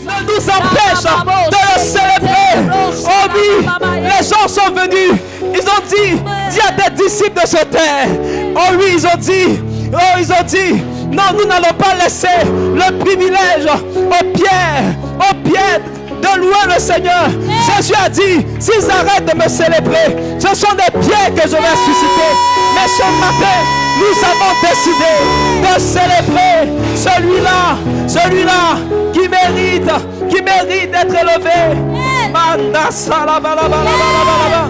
ne nous empêche de le célébrer. Oh oui, les gens sont venus. Ils ont dit, dis à tes disciples de se taire. Oh oui, ils ont dit, non, nous n'allons pas laisser le privilège aux pierres de louer le Seigneur. Jésus a dit, s'ils arrêtent de me célébrer, ce sont des pierres que je vais susciter. Mais ce matin, nous avons décidé de célébrer celui-là qui mérite d'être élevé. Manda salabalabalabala.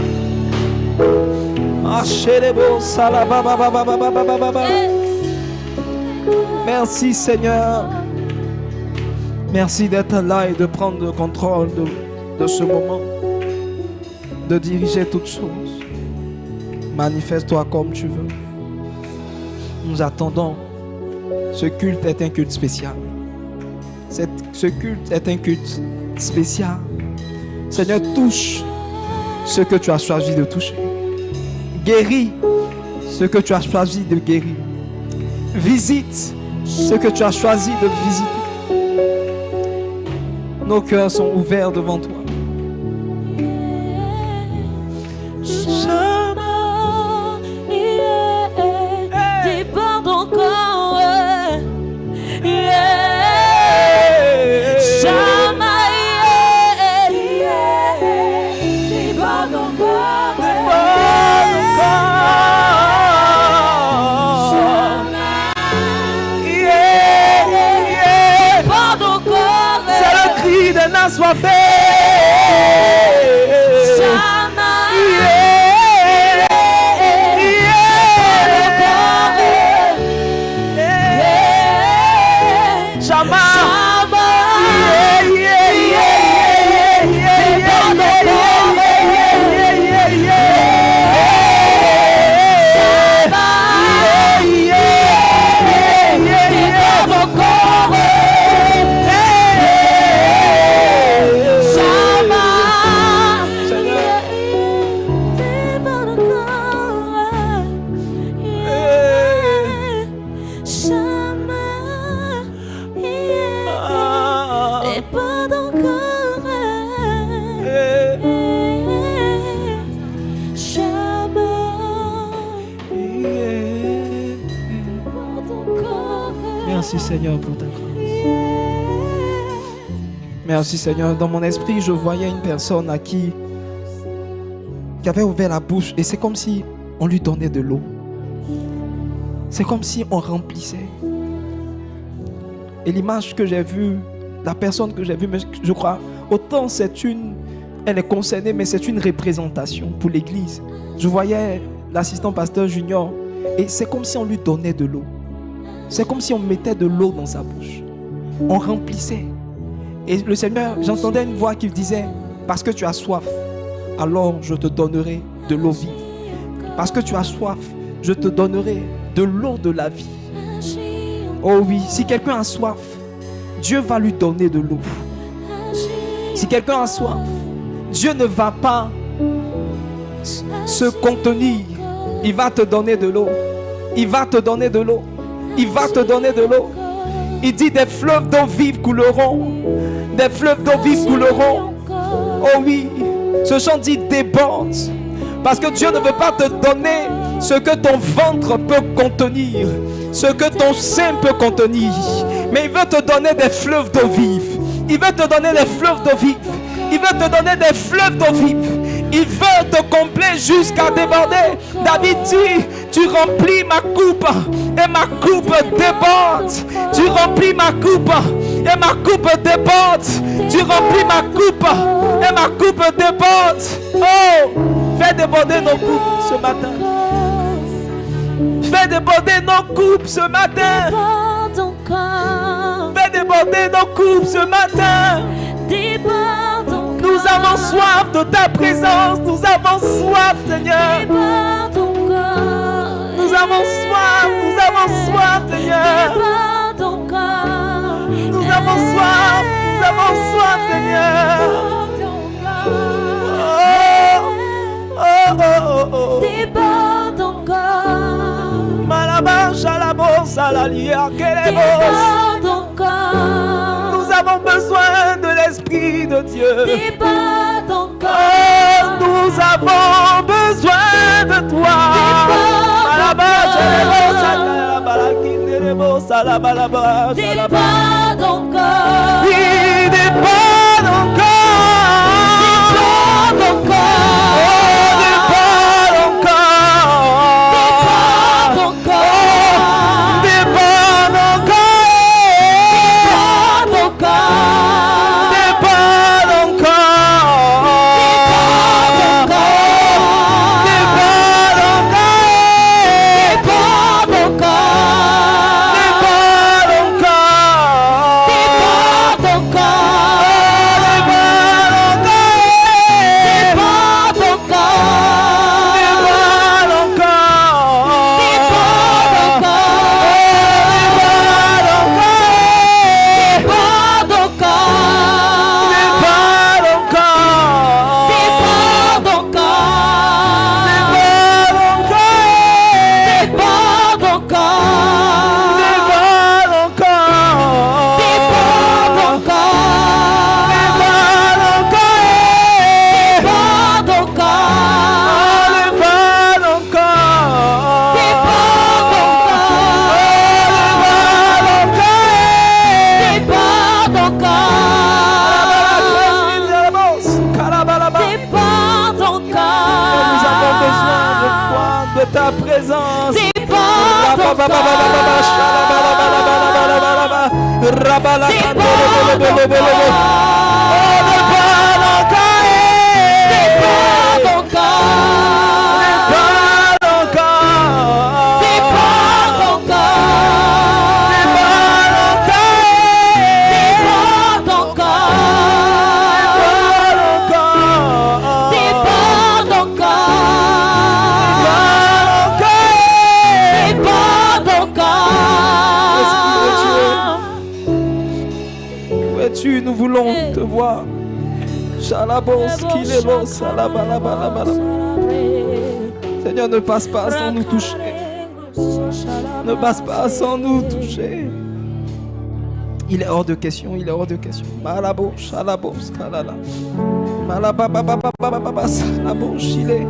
Merci Seigneur. Merci d'être là et de prendre le contrôle de ce moment, de diriger toutes choses. Manifeste-toi comme tu veux. Nous attendons. Ce culte est un culte spécial. Ce culte est un culte spécial. Seigneur, touche ce que tu as choisi de toucher. Guéris ce que tu as choisi de guérir. Visite ce que tu as choisi de visiter. Nos cœurs sont ouverts devant toi. Déborde encore. Déborde encore. Soit fait. Merci Seigneur pour ta grâce. Merci Seigneur. Dans mon esprit, je voyais une personne à qui avait ouvert la bouche et c'est comme si on lui donnait de l'eau. C'est comme si on remplissait. Et l'image que j'ai vue, la personne que j'ai vue, je crois, autant elle est concernée, mais c'est une représentation pour l'église. Je voyais l'assistant pasteur Junior et c'est comme si on lui donnait de l'eau. C'est comme si on mettait de l'eau dans sa bouche. On remplissait. Et le Seigneur, j'entendais une voix qui disait, parce que tu as soif, alors je te donnerai de l'eau vive. Parce que tu as soif, je te donnerai de l'eau de la vie. Oh oui, si quelqu'un a soif, Dieu va lui donner de l'eau. Si quelqu'un a soif, Dieu ne va pas se contenir. Il va te donner de l'eau. Il va te donner de l'eau. Il va te donner de l'eau. Il dit des fleuves d'eau vive couleront. Des fleuves d'eau vive couleront. Oh oui, ce chant dit déborde. Parce que Dieu ne veut pas te donner ce que ton ventre peut contenir, ce que ton sein peut contenir. Mais il veut te donner des fleuves d'eau vive. Il veut te donner des fleuves d'eau vive. Il veut te donner des fleuves d'eau vive. Il veut te combler jusqu'à déborder. David dit, tu remplis ma coupe et ma coupe déborde. Tu remplis ma coupe et ma coupe déborde. Tu remplis ma coupe et ma coupe déborde. Oh, fais déborder nos coupes ce matin. Fais déborder nos coupes ce matin. Fais déborder nos coupes ce matin. Nous avons soif de ta présence. Nous avons soif, Seigneur. Nous avons soif. Nous avons soif, Seigneur. Nous avons soif. Nous avons soif, Seigneur. Oh, oh, oh, oh. Malabar, Chalabos, Salalia, Kelebos. Nous avons besoin Esprit de Dieu. déborde encore. Oh, nous avons besoin de toi. Déborde encore. Oui, déborde encore. Déborde encore. Oh, déborde encore. Déborde encore. Déborde encore. Déborde encore. Déborde encore. Déborde encore. Déborde encore. Déborde encore. Déborde ta présence. Nous voulons te voir. Seigneur, ne passe pas sans nous toucher. Ne passe pas sans nous toucher. Il est hors de question, il est hors de question. Malabo, shalabo, skalala. Malababababababa, salabo, chile.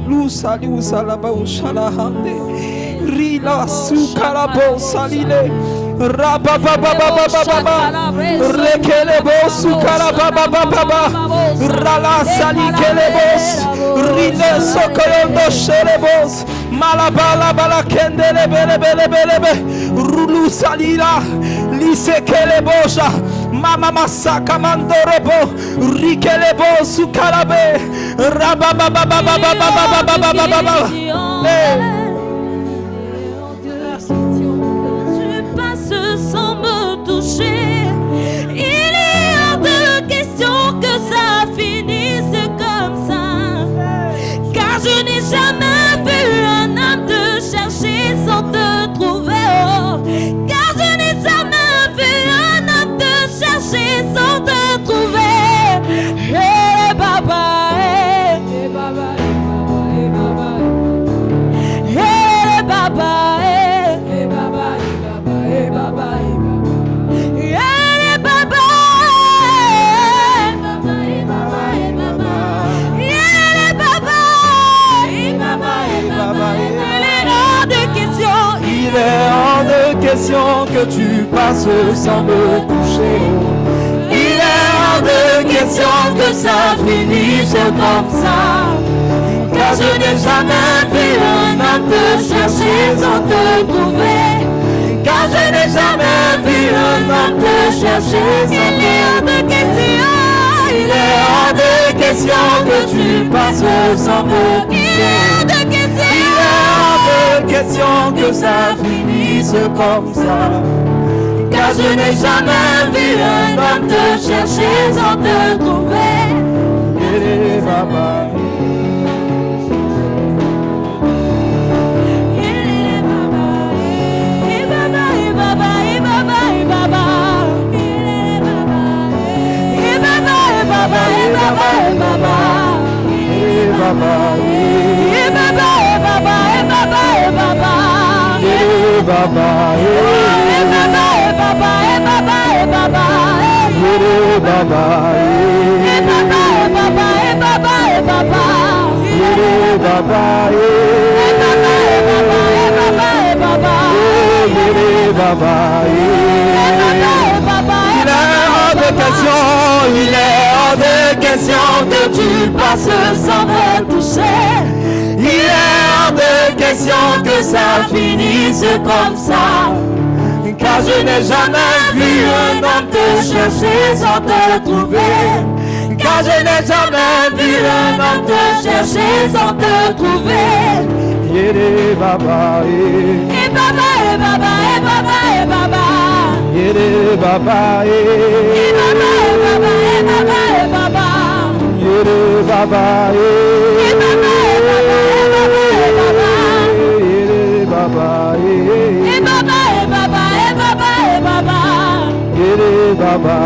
Lou sali ou salabo, shalahande. Rila su kalabo, salile. Rabababababababa. Rekelebo su kalabababababa. Rala sali kelebos. Rine sokoyondo shelebos. Malabala bala kendele bele bele bele be. Rulu salila. Lise keleboja. Mama masaka mandorobo. Rikelebo su kalabe. Rabababababababababababa. Sans me toucher, il est hors de question que ça finisse comme ça, car je n'ai jamais vu un homme te chercher sans te trouver, oh. Car je n'ai jamais vu un homme te chercher sans te trouver. Hey baba, hey baba, hey baba, hey baba, hey baba, hey baba. Il est hors de question que tu passes sans me toucher. Il est hors de question que ça finisse comme ça, car je n'ai jamais vu un homme te chercher sans te trouver. Car je n'ai jamais vu un homme te chercher sans te trouver. Il est hors de question que tu passes sans me toucher. Il est hors de question que ça finisse comme ça, car je n'ai jamais vu un homme te chercher sans te trouver. Baba, Baba, il est hors de question que tu passes sans me toucher. Il est hors de question que ça finisse comme ça. Car je n'ai jamais vu un homme te chercher sans te trouver. Car je n'ai jamais vu un homme te chercher sans te trouver. Yere baba, baba, baba, baba, baba. Yere baba, baba, baba, baba. Yere baba, baba, baba, baba. Yere baba,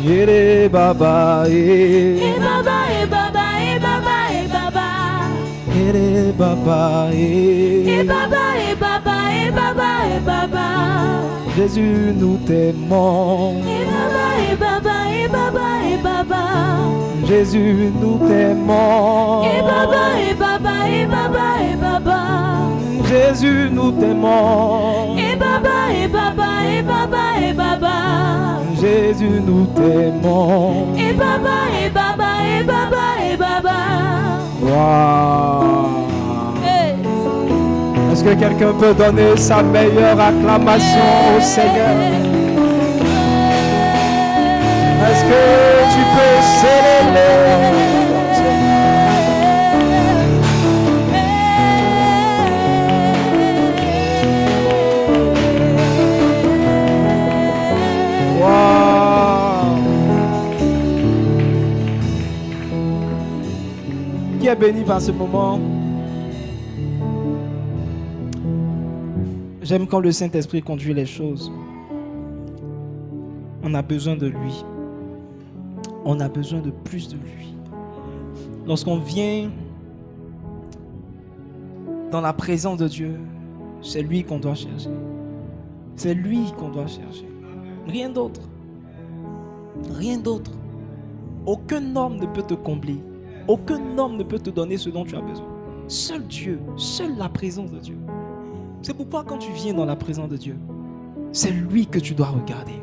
Yere baba, Yere baba, Jésus, nous t'aimons. Jésus, nous t'aimons. Jésus, nous t'aimons. Jésus, nous t'aimons. Wow. Est-ce que quelqu'un peut donner sa meilleure acclamation au Seigneur? Est-ce que tu peux célébrer? Qui est béni par ce moment? J'aime quand le Saint-Esprit conduit les choses. On a besoin de lui. On a besoin de plus de lui. Lorsqu'on vient dans la présence de Dieu, c'est lui qu'on doit chercher. C'est lui qu'on doit chercher. Rien d'autre. Rien d'autre. Aucun homme ne peut te combler. Aucun homme ne peut te donner ce dont tu as besoin. Seul Dieu, seule la présence de Dieu. C'est pourquoi quand tu viens dans la présence de Dieu, c'est lui que tu dois regarder.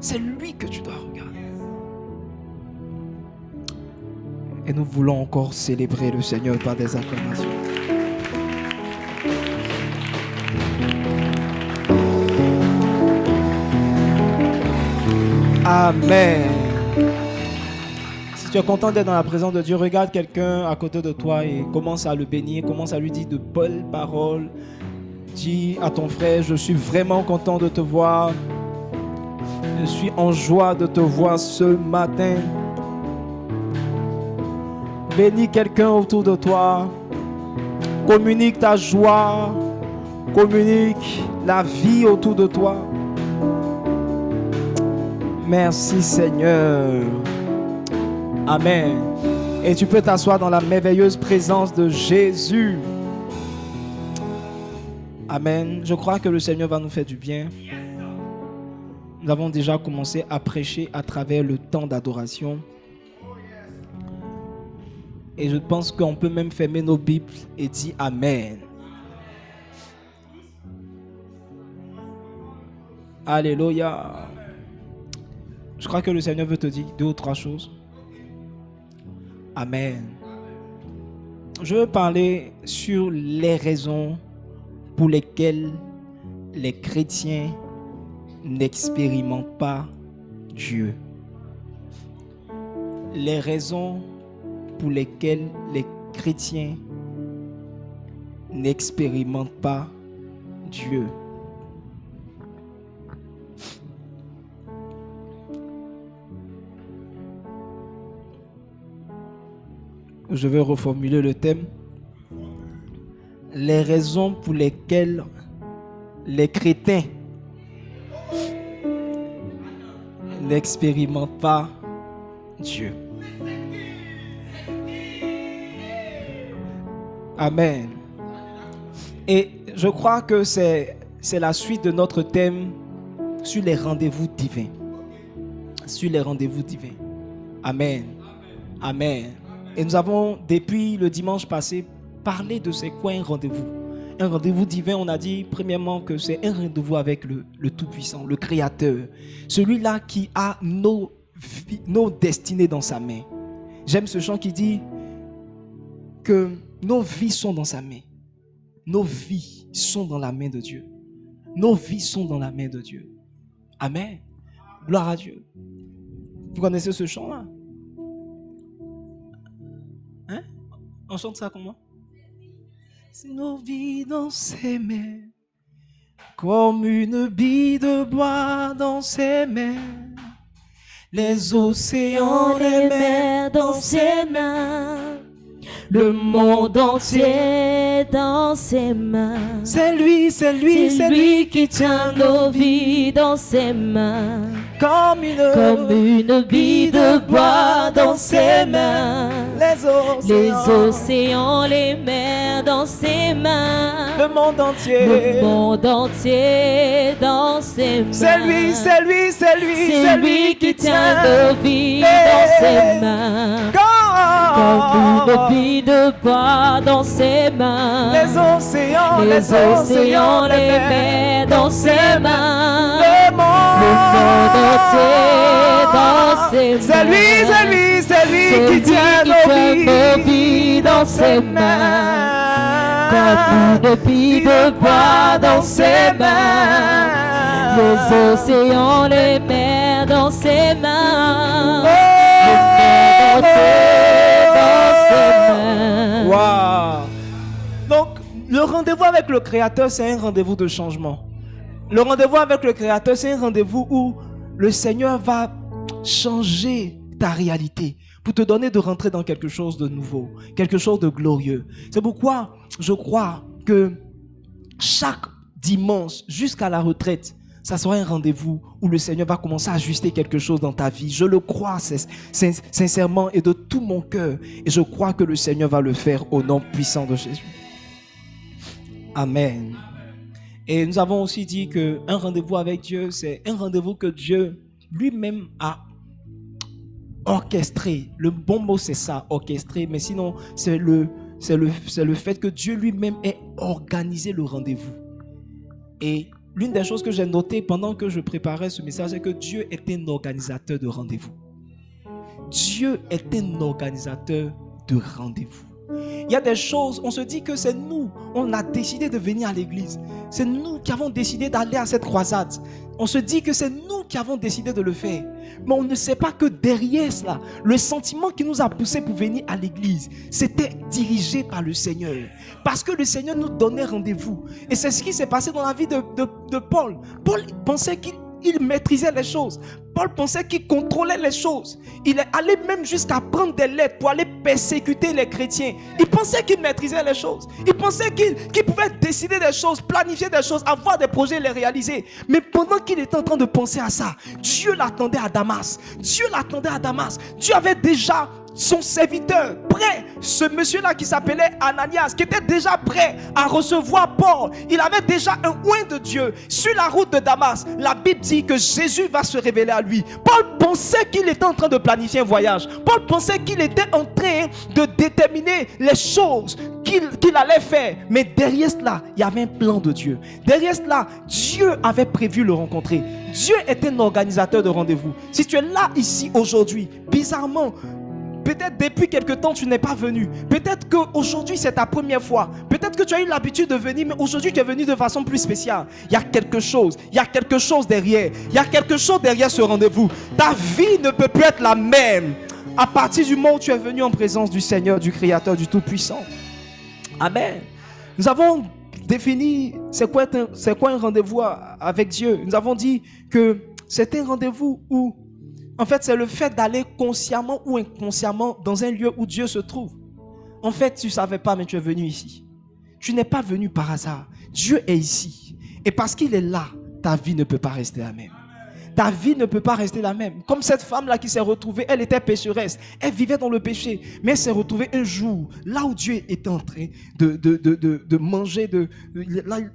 C'est lui que tu dois regarder. Et nous voulons encore célébrer le Seigneur par des acclamations. Amen. Si tu es content d'être dans la présence de Dieu, regarde quelqu'un à côté de toi et commence à le bénir, commence à lui dire de belles paroles. Dis à ton frère, je suis vraiment content de te voir. Je suis en joie de te voir ce matin. Bénis quelqu'un autour de toi. Communique ta joie. Communique la vie autour de toi. Merci Seigneur. Amen. Et tu peux t'asseoir dans la merveilleuse présence de Jésus. Amen. Je crois que le Seigneur va nous faire du bien. Nous avons déjà commencé à prêcher à travers le temps d'adoration. Et je pense qu'on peut même fermer nos Bibles et dire Amen. Alléluia. Je crois que le Seigneur veut te dire 2 ou 3 choses. Amen. Je veux parler sur les raisons pour lesquelles les chrétiens n'expérimentent pas Dieu. Les raisons pour lesquelles les chrétiens n'expérimentent pas Dieu. Je vais reformuler le thème. Les raisons pour lesquelles les chrétiens n'expérimentent pas Dieu. Amen. Et je crois que c'est la suite de notre thème sur les rendez-vous divins. Sur les rendez-vous divins. Amen. Amen. Et nous avons, depuis le dimanche passé, parlé de c'est quoi un rendez-vous. Un rendez-vous divin, on a dit premièrement que c'est un rendez-vous avec le Tout-Puissant, le Créateur. Celui-là qui a nos destinées dans sa main. J'aime ce chant qui dit que nos vies sont dans sa main. Nos vies sont dans la main de Dieu. Nos vies sont dans la main de Dieu. Amen. Gloire à Dieu. Vous connaissez ce chant-là? Hein? On chante ça comment? C'est nos vies dans ses mains, comme une bille de bois dans ses mains. Les océans, les mers dans ses mains. Le monde entier dans ses mains. C'est lui qui tient nos vies dans ses mains. Comme une bille de bois dans ses mains. Les océans, les mers dans ses mains. Le monde entier dans ses mains. C'est lui qui tient nos vies dans ses mains. Comme une bille de bois dans ses mains. Les océans, les mers dans ses mains. Le monde entier dans ses mains. C'est lui qui tient nos vies dans ses mains. Comme une bille de bois dans ses mains. Les océans, les mers dans ses mains. Le monde entier dans ses mains. Wow. Donc, le rendez-vous avec le Créateur, c'est un rendez-vous de changement. Le rendez-vous avec le Créateur, c'est un rendez-vous où le Seigneur va changer ta réalité pour te donner de rentrer dans quelque chose de nouveau, quelque chose de glorieux. C'est pourquoi je crois que chaque dimanche jusqu'à la retraite, ça sera un rendez-vous où le Seigneur va commencer à ajuster quelque chose dans ta vie. Je le crois sincèrement et de tout mon cœur. Et je crois que le Seigneur va le faire au nom puissant de Jésus. Amen. Et nous avons aussi dit qu'un rendez-vous avec Dieu, c'est un rendez-vous que Dieu lui-même a orchestré. Le bon mot, c'est ça, orchestré. Mais sinon, c'est le fait que Dieu lui-même ait organisé le rendez-vous. Et l'une des choses que j'ai notées pendant que je préparais ce message, c'est que Dieu est un organisateur de rendez-vous. Dieu est un organisateur de rendez-vous. Il y a des choses, on se dit que c'est nous, on a décidé de venir à l'église. C'est nous qui avons décidé d'aller à cette croisade. On se dit que c'est nous qui avons décidé de le faire. Mais on ne sait pas que derrière cela, le sentiment qui nous a poussé pour venir à l'église, c'était dirigé par le Seigneur. Parce que le Seigneur nous donnait rendez-vous. Et c'est ce qui s'est passé dans la vie de Paul. Paul pensait qu'il maîtrisait les choses. Paul pensait qu'il contrôlait les choses. Il est allé même jusqu'à prendre des lettres pour aller persécuter les chrétiens. Il pensait qu'il maîtrisait les choses. Il pensait qu'il pouvait décider des choses, planifier des choses, avoir des projets, les réaliser. Mais pendant qu'il était en train de penser à ça, Dieu l'attendait à Damas. Dieu l'attendait à Damas. Dieu avait déjà son serviteur prêt, ce monsieur-là qui s'appelait Ananias, qui était déjà prêt à recevoir Paul. Il avait déjà un oint de Dieu. Sur la route de Damas, la Bible dit que Jésus va se révéler à lui. Paul pensait qu'il était en train de planifier un voyage. Paul pensait qu'il était en train de déterminer les choses qu'il allait faire. Mais derrière cela, il y avait un plan de Dieu. Derrière cela, Dieu avait prévu le rencontrer. Dieu est un organisateur de rendez-vous. Si tu es là, ici, aujourd'hui, bizarrement, peut-être depuis quelque temps tu n'es pas venu. Peut-être qu'aujourd'hui c'est ta première fois. Peut-être que tu as eu l'habitude de venir, mais aujourd'hui tu es venu de façon plus spéciale. Il y a quelque chose. Il y a quelque chose derrière. Il y a quelque chose derrière ce rendez-vous. Ta vie ne peut plus être la même à partir du moment où tu es venu en présence du Seigneur, du Créateur, du Tout-Puissant. Amen. Nous avons défini c'est quoi un rendez-vous avec Dieu. Nous avons dit que c'est un rendez-vous où en fait, c'est le fait d'aller consciemment ou inconsciemment dans un lieu où Dieu se trouve. En fait, tu ne savais pas, mais tu es venu ici. Tu n'es pas venu par hasard. Dieu est ici. Et parce qu'il est là, ta vie ne peut pas rester la même. ta vie ne peut pas rester la même. Comme cette femme-là qui s'est retrouvée, elle était pécheresse. Elle vivait dans le péché. Mais elle s'est retrouvée un jour, là où Dieu était en train de manger,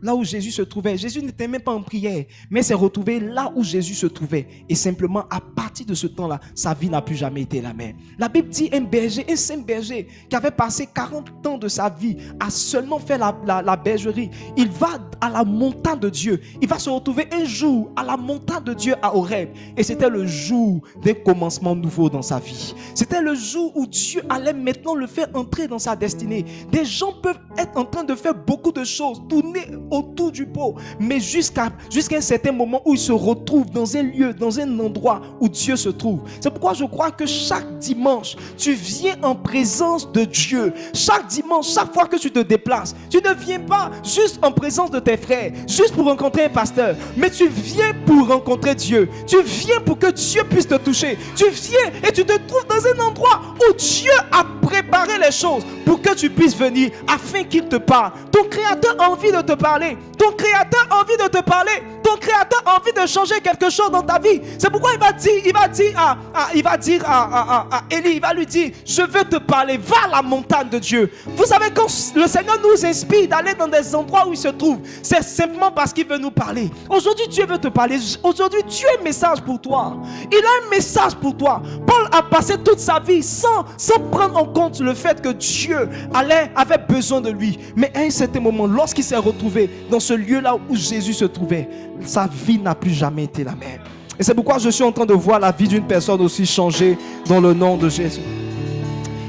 là où Jésus se trouvait. Jésus n'était même pas en prière, mais elle s'est retrouvée là où Jésus se trouvait. Et simplement, à partir de ce temps-là, sa vie n'a plus jamais été la même. La Bible dit un berger, un saint berger, qui avait passé 40 ans de sa vie à seulement faire la bergerie. Il va à la montagne de Dieu. Il va se retrouver un jour à la montagne de Dieu à Horeb. Et c'était le jour d'un commencement nouveau dans sa vie. C'était le jour où Dieu allait maintenant le faire entrer dans sa destinée. Des gens peuvent être en train de faire beaucoup de choses, tourner autour du pot, mais jusqu'à un certain moment où ils se retrouvent dans un lieu, dans un endroit où Dieu se trouve. C'est pourquoi je crois que chaque dimanche, tu viens en présence de Dieu. Chaque dimanche, chaque fois que tu te déplaces, tu ne viens pas juste en présence de tes frères, juste pour rencontrer un pasteur, mais tu viens pour rencontrer Dieu. Tu viens pour que Dieu puisse te toucher. Tu viens et tu te trouves dans un endroit où Dieu a préparé les choses pour que tu puisses venir afin qu'il te parle. Ton Créateur a envie de te parler. Ton Créateur a envie de te parler. Ton Créateur a envie de changer quelque chose dans ta vie. C'est pourquoi il va dire à Élie, il va lui dire, je veux te parler, va à la montagne de Dieu. Vous savez, quand le Seigneur nous inspire d'aller dans des endroits où il se trouve, c'est simplement parce qu'il veut nous parler. Aujourd'hui, Dieu veut te parler. Aujourd'hui, Dieu a un message pour toi. Il a un message pour toi. Paul a passé toute sa vie sans prendre en compte le fait que Dieu avait besoin de lui. Mais à un certain moment, lorsqu'il s'est retrouvé dans ce lieu-là où Jésus se trouvait, sa vie n'a plus jamais été la même. Et c'est pourquoi je suis en train de voir la vie d'une personne aussi changer dans le nom de Jésus.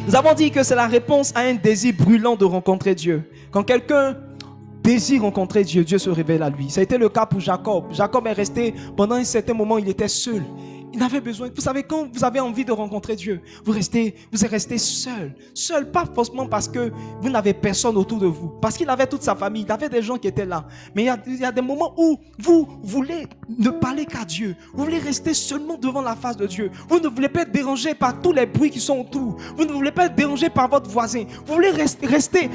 Nous avons dit que c'est la réponse à un désir brûlant de rencontrer Dieu. Quand quelqu'un désire rencontrer Dieu, Dieu se révèle à lui. Ça a été le cas pour Jacob. Jacob est resté, pendant un certain moment, il était seul. Il avait besoin, vous savez, quand vous avez envie de rencontrer Dieu, vous êtes resté seul. Seul, pas forcément parce que vous n'avez personne autour de vous. Parce qu'il avait toute sa famille, il avait des gens qui étaient là. Mais il y a des moments où vous voulez ne parler qu'à Dieu. Vous voulez rester seulement devant la face de Dieu. Vous ne voulez pas être dérangé par tous les bruits qui sont autour. Vous ne voulez pas être dérangé par votre voisin. Vous voulez rester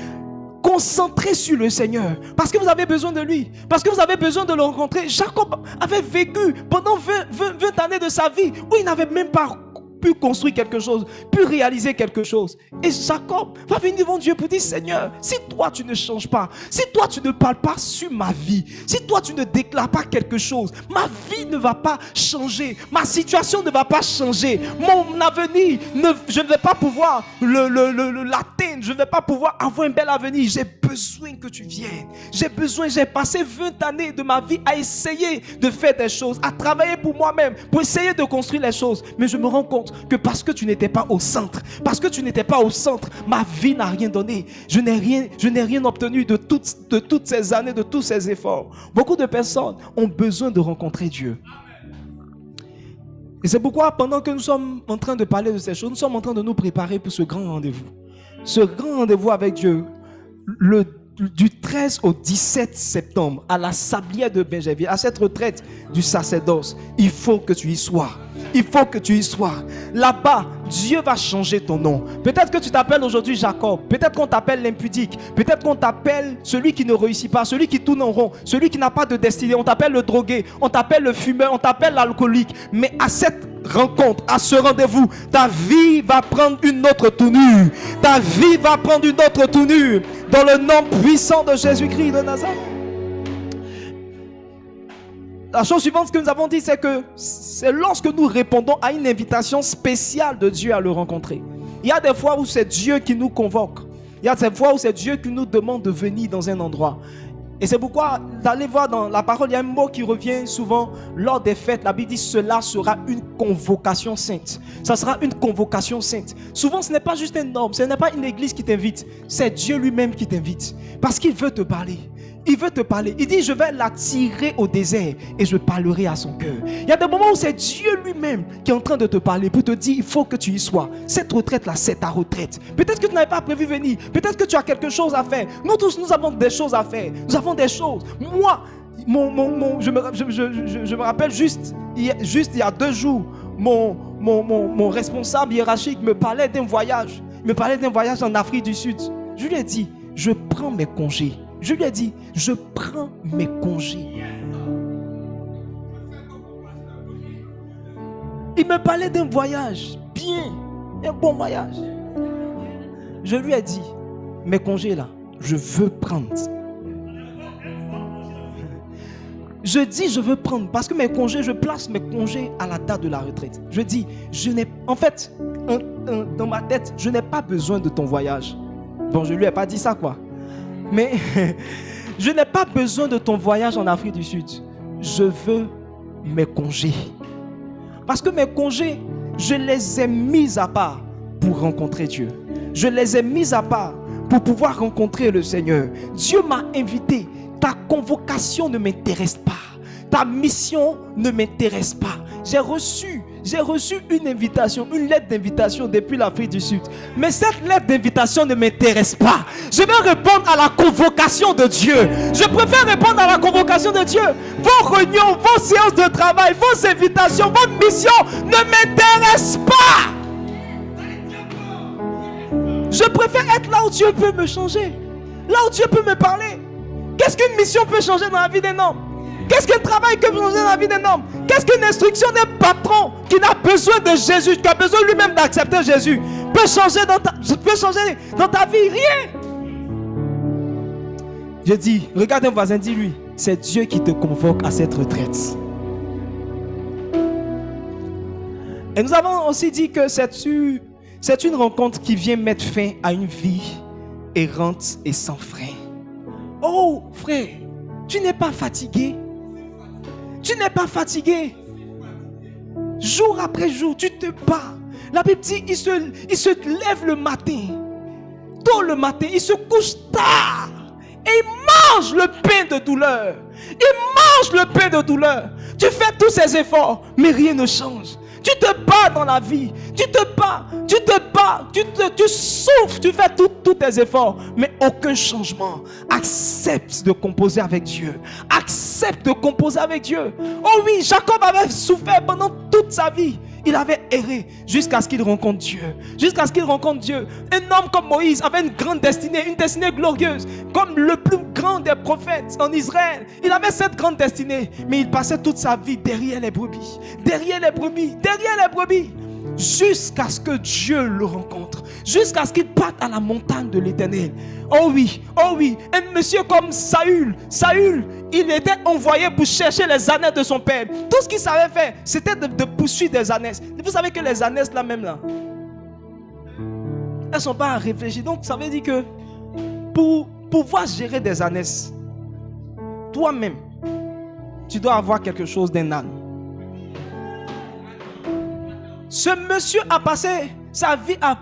concentré sur le Seigneur, parce que vous avez besoin de lui, parce que vous avez besoin de le rencontrer. Jacob avait vécu pendant 20 années de sa vie où il n'avait même pas pu construire quelque chose, pu réaliser quelque chose. Et Jacob va venir devant Dieu pour dire, Seigneur, si toi tu ne changes pas, si toi tu ne parles pas sur ma vie, si toi tu ne déclares pas quelque chose, ma vie ne va pas changer, ma situation ne va pas changer, mon avenir, je ne vais pas pouvoir l'atteindre, je ne vais pas pouvoir avoir un bel avenir. J'ai besoin que tu viennes. J'ai passé 20 années de ma vie à essayer de faire des choses, à travailler pour moi-même, pour essayer de construire les choses, mais je me rends compte que parce que tu n'étais pas au centre, ma vie n'a rien donné. Je n'ai rien obtenu de toutes ces années, de tous ces efforts. Beaucoup de personnes ont besoin de rencontrer Dieu. Et c'est pourquoi pendant que nous sommes en train de parler de ces choses, nous sommes en train de nous préparer pour ce grand rendez-vous. Ce grand rendez-vous avec Dieu, du 13 au 17 septembre, à la Sablière de Benjerville, à cette retraite du sacerdoce, il faut que tu y sois. Il faut que tu y sois. Là-bas, Dieu va changer ton nom. Peut-être que tu t'appelles aujourd'hui Jacob. Peut-être qu'on t'appelle l'impudique. Peut-être qu'on t'appelle celui qui ne réussit pas, celui qui tourne en rond, celui qui n'a pas de destinée. On t'appelle le drogué, on t'appelle le fumeur, on t'appelle l'alcoolique. Mais à cette rencontre, à ce rendez-vous, ta vie va prendre une autre tournure. Ta vie va prendre une autre tournure. Dans le nom puissant de Jésus-Christ de Nazareth. La chose suivante que nous avons dit, c'est que c'est lorsque nous répondons à une invitation spéciale de Dieu à le rencontrer. Il y a des fois où c'est Dieu qui nous convoque. Il y a des fois où c'est Dieu qui nous demande de venir dans un endroit. Et c'est pourquoi, d'aller voir dans la parole, il y a un mot qui revient souvent lors des fêtes. La Bible dit, cela sera une convocation sainte. Ça sera une convocation sainte. Souvent, ce n'est pas juste un homme, ce n'est pas une église qui t'invite. C'est Dieu lui-même qui t'invite. Parce qu'il veut te parler. Il veut te parler. Il dit, je vais l'attirer au désert et je parlerai à son cœur. Il y a des moments où c'est Dieu lui-même qui est en train de te parler pour te dire, il faut que tu y sois. Cette retraite-là, c'est ta retraite. Peut-être que tu n'avais pas prévu venir. Peut-être que tu as quelque chose à faire. Nous tous, nous avons des choses à faire. Nous avons des choses. Moi, je me rappelle juste il y a 2 jours, mon responsable hiérarchique me parlait d'un voyage. Il me parlait d'un voyage en Afrique du Sud. Je lui ai dit, je prends mes congés. Je lui ai dit, je prends mes congés. Il me parlait d'un voyage, bien, un bon voyage. Je lui ai dit, mes congés là, je veux prendre. Je dis, je veux prendre, parce que mes congés, je place mes congés à la date de la retraite. Je dis, en fait, dans ma tête, je n'ai pas besoin de ton voyage. Bon, je lui ai pas dit ça, quoi. Mais je n'ai pas besoin de ton voyage en Afrique du Sud. Je veux mes congés. Parce que mes congés, je les ai mis à part pour rencontrer Dieu. Je les ai mis à part pour pouvoir rencontrer le Seigneur. Dieu m'a invité. Ta convocation ne m'intéresse pas. Ta mission ne m'intéresse pas. J'ai reçu une invitation, une lettre d'invitation depuis l'Afrique du Sud. Mais cette lettre d'invitation ne m'intéresse pas. Je vais répondre à la convocation de Dieu. Je préfère répondre à la convocation de Dieu. Vos réunions, vos séances de travail, vos invitations, votre mission ne m'intéressent pas. Je préfère être là où Dieu peut me changer. Là où Dieu peut me parler. Qu'est-ce qu'une mission peut changer dans la vie d'un homme? Qu'est-ce qu'un travail peut changer dans la vie d'un homme? Qu'est-ce qu'une instruction d'un patron qui n'a besoin de Jésus, qui a besoin lui-même d'accepter Jésus, peut changer dans ta vie? Rien. Je dis, regarde un voisin, dis-lui, c'est Dieu qui te convoque à cette retraite. Et nous avons aussi dit que c'est une rencontre qui vient mettre fin à une vie errante et sans frein. Oh frère, tu n'es pas fatigué. Tu n'es pas fatigué. Jour après jour, tu te bats. La Bible dit, il se lève le matin. Tôt le matin, il se couche tard. Et il mange le pain de douleur. Il mange le pain de douleur. Tu fais tous ces efforts, mais rien ne change. Tu te bats dans la vie. Tu souffres, tu fais tous tes efforts, mais aucun changement. Accepte de composer avec Dieu. Accepte de composer avec Dieu. Oh oui, Jacob avait souffert pendant toute sa vie. Il avait erré jusqu'à ce qu'il rencontre Dieu. Jusqu'à ce qu'il rencontre Dieu. Un homme comme Moïse avait une grande destinée, une destinée glorieuse. Comme le plus grand des prophètes en Israël. Il avait cette grande destinée. Mais il passait toute sa vie derrière les brebis. Derrière les brebis. Derrière les brebis. Jusqu'à ce que Dieu le rencontre. Jusqu'à ce qu'il parte à la montagne de l'Éternel. Oh oui. Un monsieur comme Saül, il était envoyé pour chercher les ânesses de son père. Tout ce qu'il savait faire, c'était de poursuivre des ânesses. Vous savez que les ânesses là même là, elles ne sont pas à réfléchir. Donc ça veut dire que pour pouvoir gérer des ânesses, toi-même, tu dois avoir quelque chose d'un âne. Ce monsieur a passé sa vie à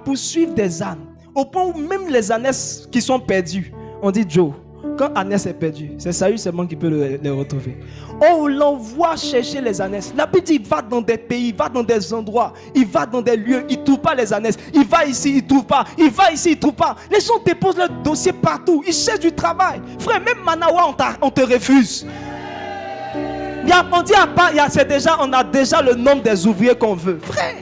poursuivre des ânes. Au point où même les ânesses qui sont perdues, on dit Joe, quand ânesse est perdu, c'est Saül seulement qui peut les retrouver. On l'envoie chercher les ânesses. La Bible dit, il va dans des pays, il va dans des endroits, il va dans des lieux, il ne trouve pas les ânesses. Il va ici, il ne trouve pas. Il va ici, il ne trouve pas. Les gens déposent leur dossier partout. Ils cherchent du travail. Frère, même Manawa, on te refuse. On dit à part, on a déjà le nombre des ouvriers qu'on veut. Frère,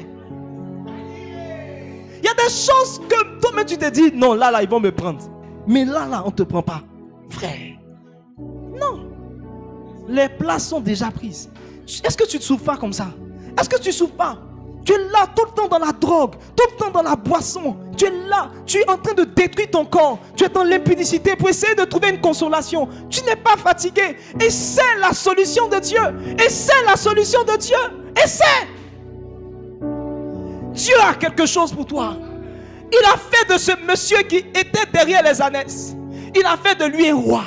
il y a des choses que toi-même tu te dis, non, là, ils vont me prendre. Mais là, on ne te prend pas. Frère, non. Les places sont déjà prises. Est-ce que tu ne souffres pas comme ça? Est-ce que tu ne souffres pas? Tu es là tout le temps dans la drogue, tout le temps dans la boisson. Tu es là, tu es en train de détruire ton corps. Tu es dans l'impudicité pour essayer de trouver une consolation. Tu n'es pas fatigué. Et c'est la solution de Dieu. Et c'est la solution de Dieu. Et c'est. Dieu a quelque chose pour toi. Il a fait de ce monsieur qui était derrière les ânesses, il a fait de lui un roi.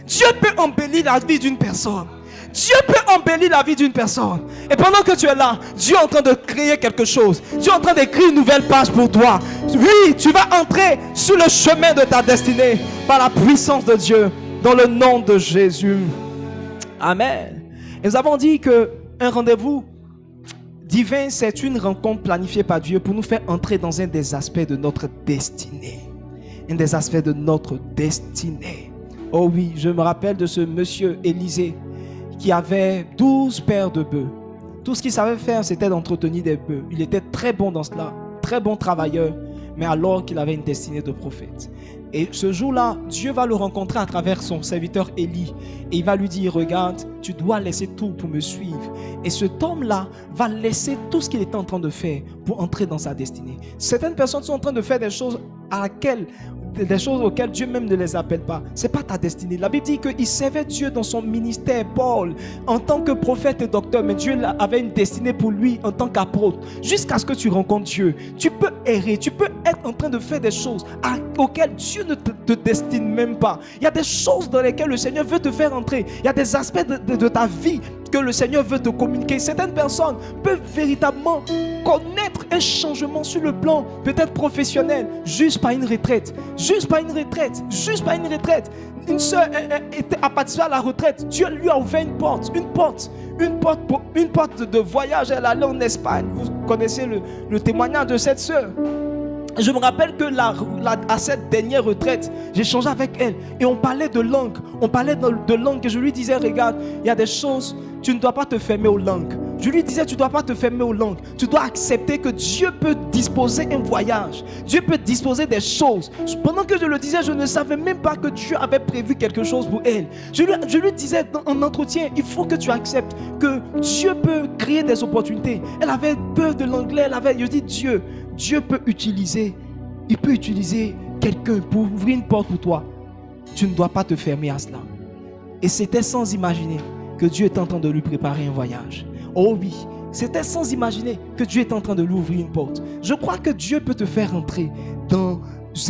Dieu peut embellir la vie d'une personne. Dieu peut embellir la vie d'une personne. Et pendant que tu es là, Dieu est en train de créer quelque chose. Dieu est en train d'écrire une nouvelle page pour toi. Oui, tu vas entrer sur le chemin de ta destinée par la puissance de Dieu, dans le nom de Jésus. Amen. Et nous avons dit que un rendez-vous divin, c'est une rencontre planifiée par Dieu pour nous faire entrer dans un des aspects de notre destinée. Un des aspects de notre destinée. Oh oui, je me rappelle de ce monsieur Élisée qui avait 12 paires de bœufs. Tout ce qu'il savait faire, c'était d'entretenir des bœufs. Il était très bon dans cela, très bon travailleur. mais alors qu'il avait une destinée de prophète. Et ce jour-là, Dieu va le rencontrer à travers son serviteur Élie. Et il va lui dire, regarde, tu dois laisser tout pour me suivre. Et cet homme-là va laisser tout ce qu'il était en train de faire pour entrer dans sa destinée. Certaines personnes sont en train de faire des choses auxquelles Dieu même ne les appelle pas. Ce n'est pas ta destinée. La Bible dit qu'il servait Dieu dans son ministère, Paul, en tant que prophète et docteur. Mais Dieu avait une destinée pour lui en tant qu'apôtre. Jusqu'à ce que tu rencontres Dieu, tu peux errer, tu peux être en train de faire des choses auxquelles Dieu ne te destine même pas. Il y a des choses dans lesquelles le Seigneur veut te faire entrer. Il y a des aspects de ta vie que le Seigneur veut te communiquer. Certaines personnes peuvent véritablement connaître un changement sur le plan peut-être professionnel, juste par une retraite. Juste par une retraite. Juste par une retraite. Une sœur a participé à la retraite. Dieu lui a ouvert une porte de voyage. Elle allait en Espagne. Vous connaissez le témoignage de cette sœur. Je me rappelle que à cette dernière retraite, j'ai changé avec elle et on parlait de langue. On parlait de langue et je lui disais, regarde, il y a des choses, tu ne dois pas te fermer aux langues. Je lui disais, tu ne dois pas te fermer aux langues. Tu dois accepter que Dieu peut disposer un voyage. Dieu peut disposer des choses. Pendant que je le disais, je ne savais même pas que Dieu avait prévu quelque chose pour elle. Je lui disais en entretien, il faut que tu acceptes que Dieu peut créer des opportunités. Elle avait peur de l'anglais. Je dis, Dieu peut utiliser, il peut utiliser quelqu'un pour ouvrir une porte pour toi. Tu ne dois pas te fermer à cela. Et c'était sans imaginer que Dieu est en train de lui préparer un voyage. Oh oui, c'était sans imaginer que Dieu est en train de lui ouvrir une porte. Je crois que Dieu peut te faire entrer dans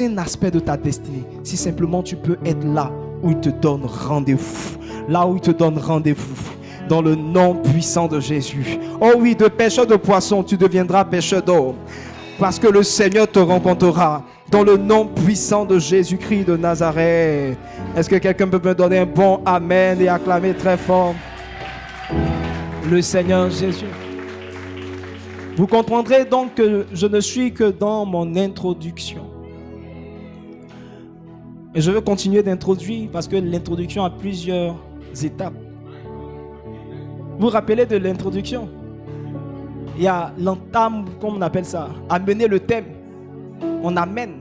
un aspect de ta destinée. Si simplement tu peux être là où il te donne rendez-vous. Là où il te donne rendez-vous. Dans le nom puissant de Jésus. Oh oui, de pêcheur de poissons, tu deviendras pêcheur d'or. Parce que le Seigneur te rencontrera dans le nom puissant de Jésus-Christ de Nazareth. Est-ce que quelqu'un peut me donner un bon amen et acclamer très fort le Seigneur Jésus? Vous comprendrez donc que je ne suis que dans mon introduction. Et je veux continuer d'introduire parce que l'introduction a plusieurs étapes. Vous vous rappelez de l'introduction? Il y a l'entame, comme on appelle ça, amener le thème. On amène.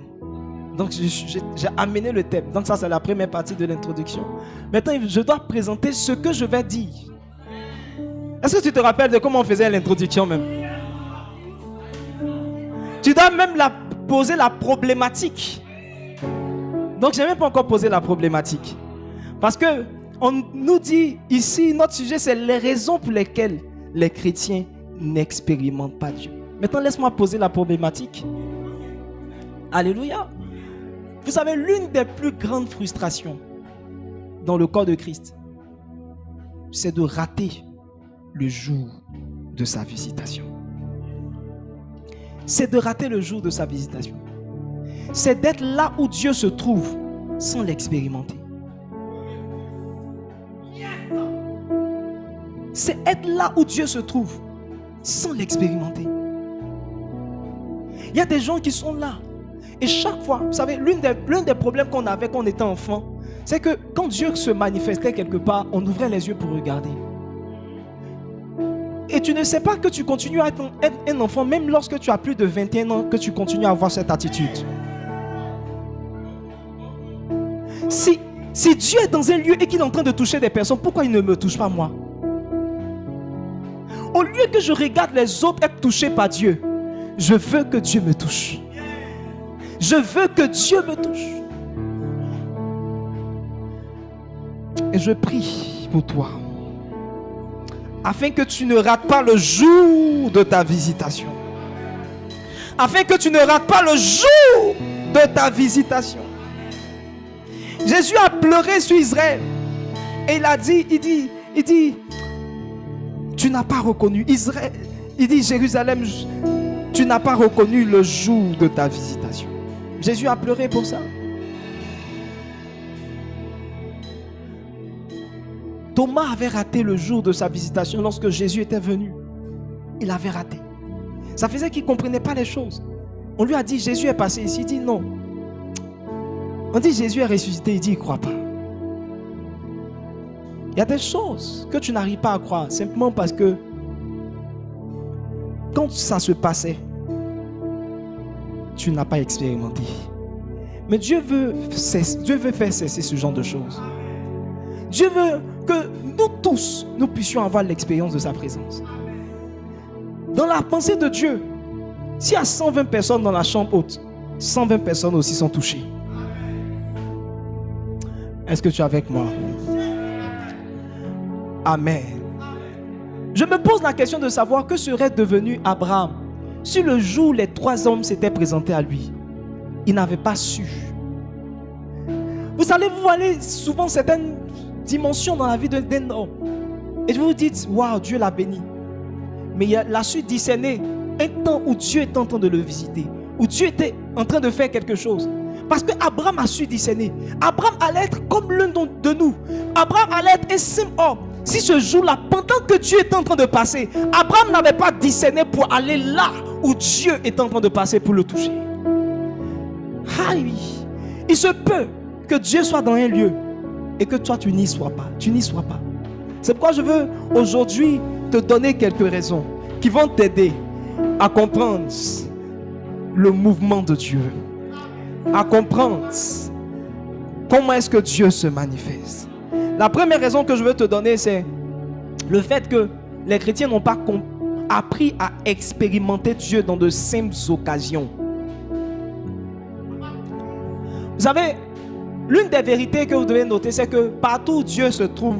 Donc j'ai amené le thème. Donc ça c'est la première partie de l'introduction. Maintenant je dois présenter ce que je vais dire. Est-ce que tu te rappelles de comment on faisait l'introduction même? Tu dois même poser la problématique. Donc je n'ai même pas encore posé la problématique. Parce que on nous dit ici, notre sujet c'est les raisons pour lesquelles les chrétiens n'expérimente pas Dieu. Maintenant, laisse-moi poser la problématique. Alléluia. Vous savez, l'une des plus grandes frustrations dans le corps de Christ, c'est de rater le jour de sa visitation. C'est de rater le jour de sa visitation. C'est d'être là où Dieu se trouve sans l'expérimenter. C'est être là où Dieu se trouve sans l'expérimenter. Il y a des gens qui sont là. Et chaque fois, vous savez, l'un des problèmes qu'on avait quand on était enfant, c'est que quand Dieu se manifestait quelque part, on ouvrait les yeux pour regarder. Et tu ne sais pas que tu continues à être un enfant, même lorsque tu as plus de 21 ans, que tu continues à avoir cette attitude. Si Dieu est dans un lieu et qu'il est en train de toucher des personnes, pourquoi il ne me touche pas moi? Au lieu que je regarde les autres être touchés par Dieu, je veux que Dieu me touche. Je veux que Dieu me touche. Et je prie pour toi, afin que tu ne rates pas le jour de ta visitation. Afin que tu ne rates pas le jour de ta visitation. Jésus a pleuré sur Israël. Et il dit, tu n'as pas reconnu Israël. Il dit, Jérusalem, tu n'as pas reconnu le jour de ta visitation. Jésus a pleuré pour ça. Thomas avait raté le jour de sa visitation lorsque Jésus était venu. Il avait raté. Ça faisait qu'il ne comprenait pas les choses. On lui a dit, Jésus est passé ici. Il dit non. On dit, Jésus est ressuscité. Il dit, il ne croit pas. Il y a des choses que tu n'arrives pas à croire simplement parce que quand ça se passait, tu tu n'as pas expérimenté. Mais Dieu veut faire cesser ce genre de choses. Dieu veut que nous tous, nous puissions avoir l'expérience de sa présence. Dans la pensée de Dieu, s'il y a 120 personnes dans la chambre haute, 120 personnes aussi sont touchées. Est-ce que tu es avec moi? Amen. Je me pose la question de savoir que serait devenu Abraham si le jour où les 3 hommes s'étaient présentés à lui. Il n'avait pas su. Vous savez, vous voyez souvent certaines dimensions dans la vie d'un homme. Et vous vous dites, waouh, Dieu l'a béni. Mais il a su discerner un temps où Dieu était en train de le visiter, où Dieu était en train de faire quelque chose. Parce que Abraham a su discerner. Abraham allait être comme l'un de nous. Abraham allait être un simple homme. Si ce jour-là, pendant que Dieu était en train de passer, Abraham n'avait pas discerné pour aller là où Dieu est en train de passer pour le toucher. Ah oui. Il se peut que Dieu soit dans un lieu et que toi tu n'y sois pas. Tu n'y sois pas. C'est pourquoi je veux aujourd'hui te donner quelques raisons qui vont t'aider à comprendre le mouvement de Dieu, à comprendre comment est-ce que Dieu se manifeste. La première raison que je veux te donner, c'est le fait que les chrétiens n'ont pas appris à expérimenter Dieu dans de simples occasions. Vous savez, l'une des vérités que vous devez noter, c'est que partout où Dieu se trouve,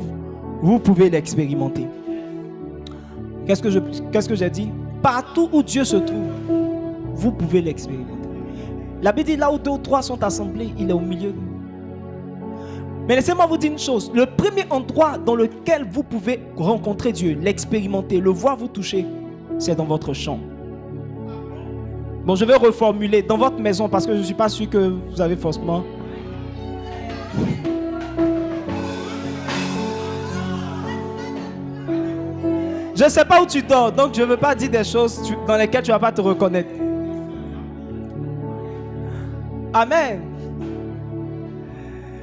vous pouvez l'expérimenter. Qu'est-ce que j'ai dit? Partout où Dieu se trouve, vous pouvez l'expérimenter. La Bible dit, là où 2 ou 3 sont assemblés, il est au milieu de nous. Mais laissez-moi vous dire une chose. Le premier endroit dans lequel vous pouvez rencontrer Dieu, l'expérimenter, le voir vous toucher, c'est dans votre chambre. Bon, je vais reformuler. Dans votre maison, parce que je ne suis pas sûr que vous avez forcément... Je ne sais pas où tu dors, donc je ne veux pas dire des choses dans lesquelles tu ne vas pas te reconnaître. Amen.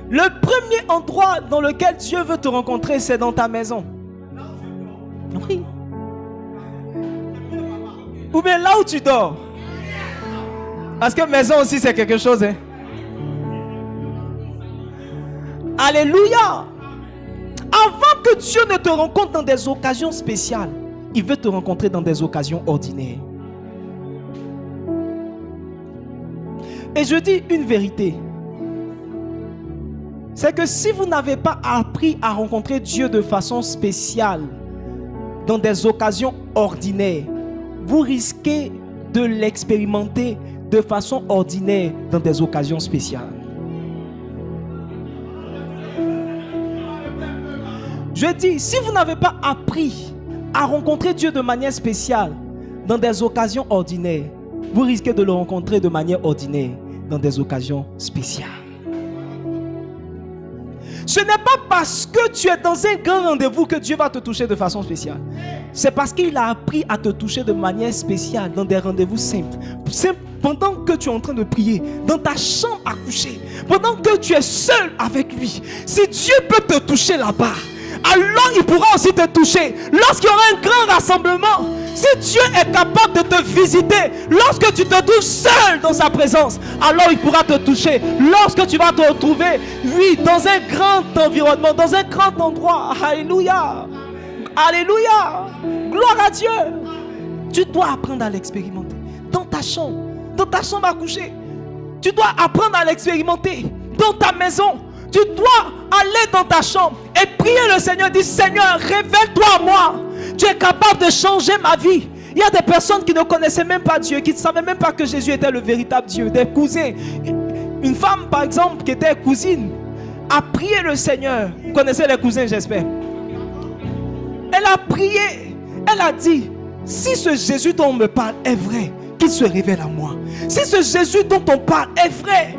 Le premier endroit dans lequel Dieu veut te rencontrer, c'est dans ta maison. Oui. Ou bien là où tu dors. Parce que maison aussi, c'est quelque chose. Hein? Alléluia. Avant que Dieu ne te rencontre dans des occasions spéciales, il veut te rencontrer dans des occasions ordinaires. Et je dis une vérité. C'est que si vous n'avez pas appris à rencontrer Dieu de façon spéciale, dans des occasions ordinaires, vous risquez de l'expérimenter de façon ordinaire dans des occasions spéciales. Je dis, si vous n'avez pas appris à rencontrer Dieu de manière spéciale dans des occasions ordinaires, vous risquez de le rencontrer de manière ordinaire dans des occasions spéciales. Ce n'est pas parce que tu es dans un grand rendez-vous que Dieu va te toucher de façon spéciale. C'est parce qu'il a appris à te toucher de manière spéciale dans des rendez-vous simples. Pendant que tu es en train de prier, dans ta chambre à coucher, pendant que tu es seul avec lui. Si Dieu peut te toucher là-bas, alors il pourra aussi te toucher lorsqu'il y aura un grand rassemblement. Si Dieu est capable de te visiter lorsque tu te trouves seul dans sa présence, alors il pourra te toucher lorsque tu vas te retrouver, oui, dans un grand environnement, dans un grand endroit. Alléluia. Alléluia. Gloire à Dieu. Tu dois apprendre à l'expérimenter dans ta chambre à coucher. Tu dois apprendre à l'expérimenter dans ta maison. Tu dois aller dans ta chambre et prier le Seigneur. Dis, Seigneur, révèle-toi à moi. Tu es capable de changer ma vie. Il y a des personnes qui ne connaissaient même pas Dieu, qui ne savaient même pas que Jésus était le véritable Dieu. Des cousins. Une femme, par exemple, qui était cousine, a prié le Seigneur. Vous connaissez les cousins, j'espère. Elle a prié. Elle a dit, si ce Jésus dont on me parle est vrai, qu'il se révèle à moi. Si ce Jésus dont on parle est vrai,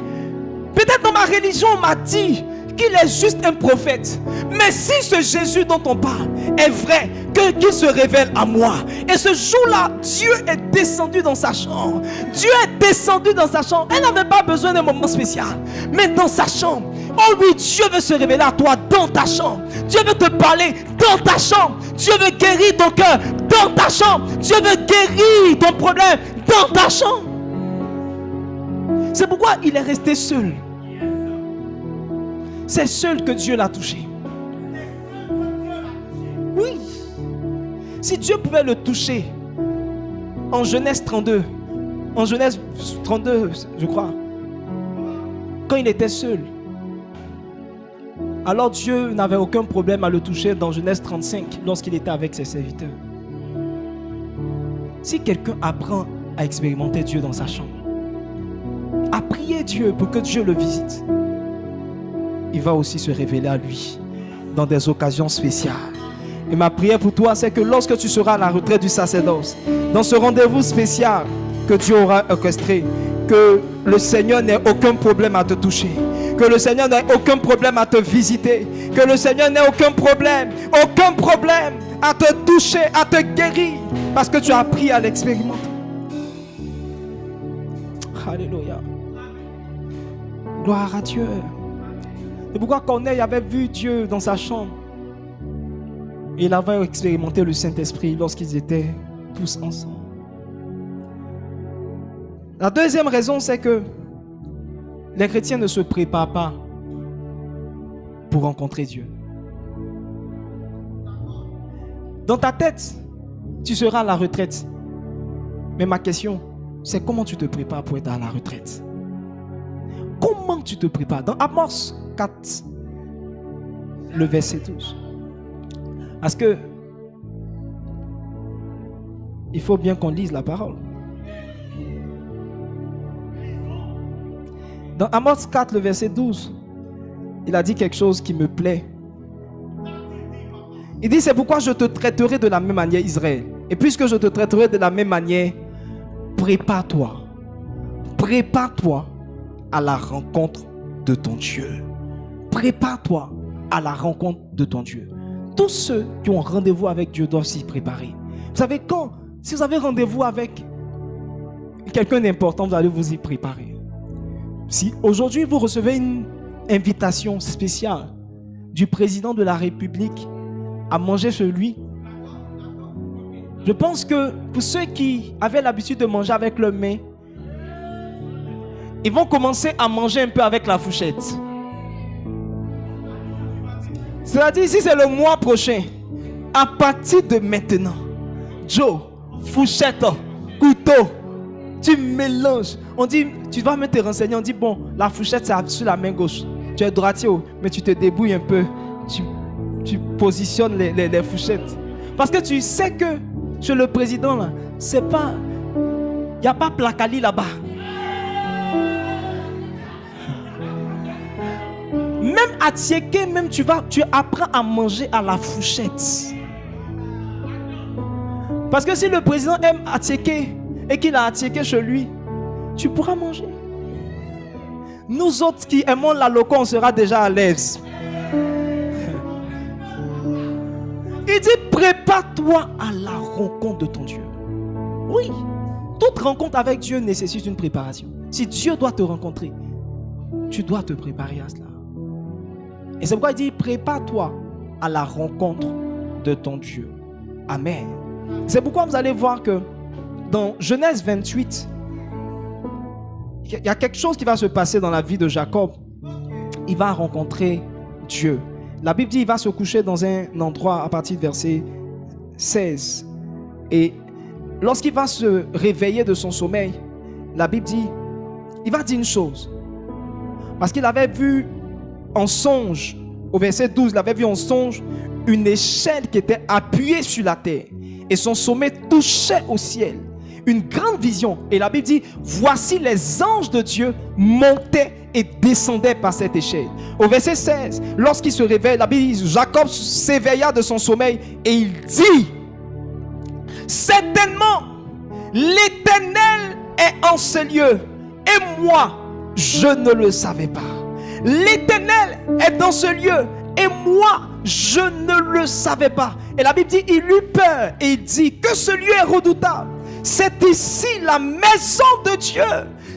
peut-être dans ma religion on m'a dit qu'il est juste un prophète. Mais si ce Jésus dont on parle est vrai, qu'il se révèle à moi. Et ce jour-là, Dieu est descendu dans sa chambre. Dieu est descendu dans sa chambre. Elle n'avait pas besoin d'un moment spécial. Mais dans sa chambre. Oh oui, Dieu veut se révéler à toi dans ta chambre. Dieu veut te parler dans ta chambre. Dieu veut guérir ton cœur dans ta chambre. Dieu veut guérir ton problème dans ta chambre. C'est pourquoi il est resté seul. C'est seul que Dieu l'a touché. Oui. Si Dieu pouvait le toucher en Genèse 32, je crois, quand il était seul, alors Dieu n'avait aucun problème à le toucher dans Genèse 35 lorsqu'il était avec ses serviteurs. Si quelqu'un apprend à expérimenter Dieu dans sa chambre, à prier Dieu pour que Dieu le visite, il va aussi se révéler à lui dans des occasions spéciales. Et ma prière pour toi, c'est que lorsque tu seras à la retraite du sacerdoce, dans ce rendez-vous spécial que Dieu aura orchestré, que le Seigneur n'ait aucun problème à te toucher, que le Seigneur n'ait aucun problème à te visiter, que le Seigneur n'ait aucun problème à te toucher, à te guérir, parce que tu as appris à l'expérimenter. Alléluia. Gloire à Dieu. C'est pourquoi Corneille avait vu Dieu dans sa chambre. Et il avait expérimenté le Saint-Esprit lorsqu'ils étaient tous ensemble. La deuxième raison, c'est que les chrétiens ne se préparent pas pour rencontrer Dieu. Dans ta tête, tu seras à la retraite. Mais ma question, c'est comment tu te prépares pour être à la retraite? Comment tu te prépares? Dans Amos 4, le verset 12. Parce que il faut bien qu'on lise la parole. Dans Amos 4, le verset 12, il a dit quelque chose qui me plaît. Il dit, c'est pourquoi je te traiterai de la même manière, Israël. Et puisque je te traiterai de la même manière, prépare-toi. Prépare-toi à la rencontre de ton Dieu. Prépare-toi à la rencontre de ton Dieu. Tous ceux qui ont rendez-vous avec Dieu doivent s'y préparer. Vous savez, si vous avez rendez-vous avec quelqu'un d'important, vous allez vous y préparer. Si aujourd'hui vous recevez une invitation spéciale du président de la République à manger chez lui, je pense que pour ceux qui avaient l'habitude de manger avec leurs mains, ils vont commencer à manger un peu avec la fourchette. C'est-à-dire, si c'est le mois prochain, à partir de maintenant, Joe, fourchette, couteau, tu mélanges. On dit, tu vas même te renseigner, on dit, bon, la fourchette c'est sur la main gauche. Tu es droitier, mais tu te débrouilles un peu. Tu positionnes les fourchettes. Parce que tu sais que chez le président, là, c'est pas... Il n'y a pas placali là-bas. Même à Tiéké, même tu apprends à manger à la fourchette. Parce que si le président aime Tiéké et qu'il a Tiéké chez lui, tu pourras manger. Nous autres qui aimons la loco, on sera déjà à l'aise. Il dit, prépare-toi à la rencontre de ton Dieu. Oui, toute rencontre avec Dieu nécessite une préparation. Si Dieu doit te rencontrer, tu dois te préparer à cela. Et c'est pourquoi il dit, prépare-toi à la rencontre de ton Dieu. Amen. C'est pourquoi vous allez voir que dans Genèse 28, il y a quelque chose qui va se passer dans la vie de Jacob. Il va rencontrer Dieu. La Bible dit qu'il va se coucher dans un endroit à partir du verset 16. Et lorsqu'il va se réveiller de son sommeil, la Bible dit, il va dire une chose. Parce qu'il avait vu en songe, au verset 12, il avait vu en songe une échelle qui était appuyée sur la terre. Et son sommet touchait au ciel. Une grande vision. Et la Bible dit, voici les anges de Dieu montaient et descendaient par cette échelle. Au verset 16, lorsqu'il se réveille, la Bible dit, Jacob s'éveilla de son sommeil et il dit, certainement, l'Éternel est en ce lieu et moi, je ne le savais pas. L'Éternel est dans ce lieu et moi, je ne le savais pas. Et la Bible dit, il eut peur et il dit que ce lieu est redoutable. C'est ici la maison de Dieu.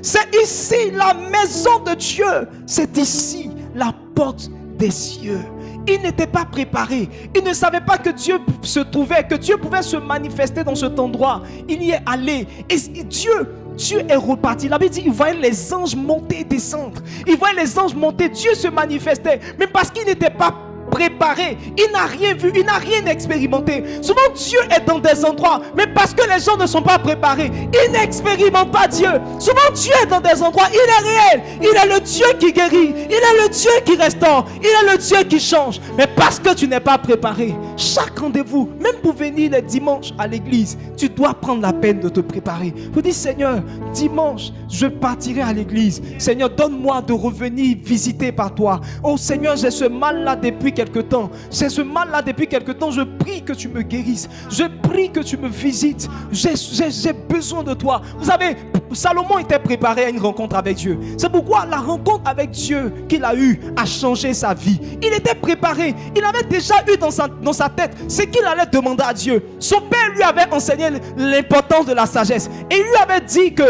C'est ici la maison de Dieu. C'est ici la porte des cieux. Il n'était pas préparé. Il ne savait pas que Dieu se trouvait, que Dieu pouvait se manifester dans cet endroit. Il y est allé. Et Dieu Dieu est reparti. La Bible dit, il voyait les anges monter et descendre. Il voyait les anges monter, Dieu se manifestait. Mais parce qu'il n'était pas préparé, il n'a rien vu, il n'a rien expérimenté. Souvent Dieu est dans des endroits, mais parce que les gens ne sont pas préparés, ils n'expérimentent pas Dieu. Souvent Dieu est dans des endroits, il est réel, il est le Dieu qui guérit, il est le Dieu qui restaure, il est le Dieu qui change. Mais parce que tu n'es pas préparé, chaque rendez-vous, même pour venir les dimanches à l'église, tu dois prendre la peine de te préparer. Vous dites, Seigneur, dimanche je partirai à l'église. Seigneur, donne-moi de revenir visiter par toi. Oh Seigneur, j'ai ce mal là depuis quelque temps. C'est ce mal là depuis quelque temps. Je prie que tu me guérisses. Je prie que tu me visites. J'ai besoin de toi. Vous savez, Salomon était préparé à une rencontre avec Dieu. C'est pourquoi la rencontre avec Dieu qu'il a eue a changé sa vie. Il était préparé. Il avait déjà eu dans sa tête ce qu'il allait demander à Dieu. Son père lui avait enseigné l'importance de la sagesse. Et il lui avait dit que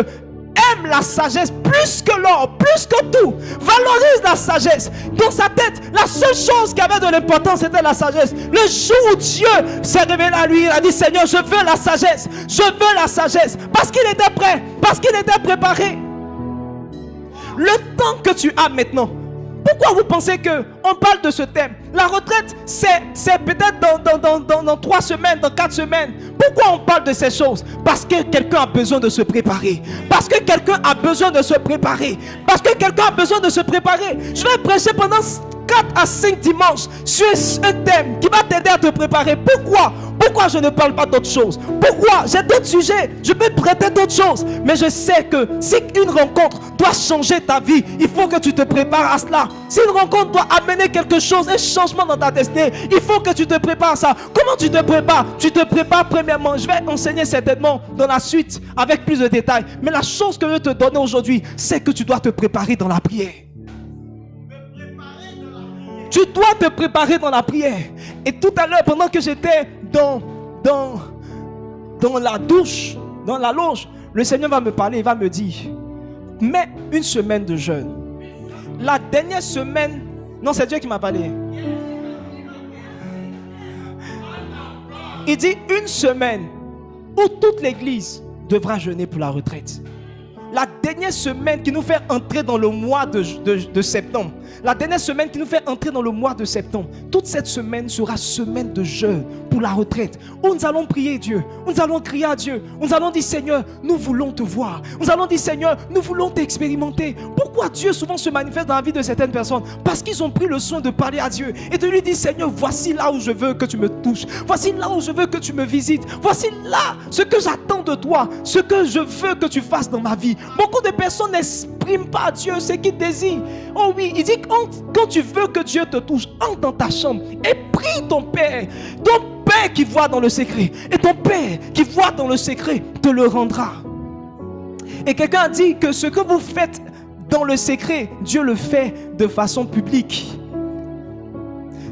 aime la sagesse plus que l'or, plus que tout. Valorise la sagesse. Dans sa tête, la seule chose qui avait de l'importance, c'était la sagesse. Le jour où Dieu s'est révélé à lui, il a dit, Seigneur, je veux la sagesse. Je veux la sagesse. Parce qu'il était prêt. Parce qu'il était préparé. Le temps que tu as maintenant, pourquoi vous pensez qu'on parle de ce thème? La retraite, c'est peut-être dans 3 semaines, dans 4 semaines. Pourquoi on parle de ces choses? Parce que quelqu'un a besoin de se préparer. Parce que quelqu'un a besoin de se préparer. Parce que quelqu'un a besoin de se préparer. Je vais prêcher pendant 4 à 5 dimanches sur un thème qui va t'aider à te préparer. Pourquoi je ne parle pas d'autres choses? Pourquoi? J'ai d'autres sujets. Je peux traiter d'autres choses. Mais je sais que si une rencontre doit changer ta vie, il faut que tu te prépares à cela. Si une rencontre doit amener quelque chose, un changement dans ta destinée, il faut que tu te prépares à ça. Comment tu te prépares? Tu te prépares premièrement. Je vais enseigner certainement dans la suite avec plus de détails. Mais la chose que je vais te donner aujourd'hui, c'est que tu dois te préparer dans la prière. Tu dois te préparer dans la prière. Et tout à l'heure, pendant que j'étais dans la douche, dans la loge, le Seigneur va me parler, il va me dire, mets une semaine de jeûne. La dernière semaine, non, c'est Dieu qui m'a parlé. Il dit une semaine où toute l'église devra jeûner pour la retraite. La dernière semaine qui nous fait entrer dans le mois de septembre. La dernière semaine qui nous fait entrer dans le mois de septembre. Toute cette semaine sera semaine de jeûne pour la retraite. Où nous allons prier Dieu. Où nous allons crier à Dieu. Où nous allons dire, Seigneur, nous voulons te voir. Nous allons dire, Seigneur, nous voulons t'expérimenter. Pourquoi Dieu souvent se manifeste dans la vie de certaines personnes? Parce qu'ils ont pris le soin de parler à Dieu. Et de lui dire, Seigneur, voici là où je veux que tu me touches. Voici là où je veux que tu me visites. Voici là ce que j'attends de toi. Ce que je veux que tu fasses dans ma vie. Beaucoup de personnes n'expriment pas à Dieu ce qu'ils désirent. Oh oui, il dit quand tu veux que Dieu te touche, entre dans ta chambre et prie ton Père. Ton Père qui voit dans le secret. Et ton Père qui voit dans le secret te le rendra. Et quelqu'un a dit que ce que vous faites dans le secret, Dieu le fait de façon publique.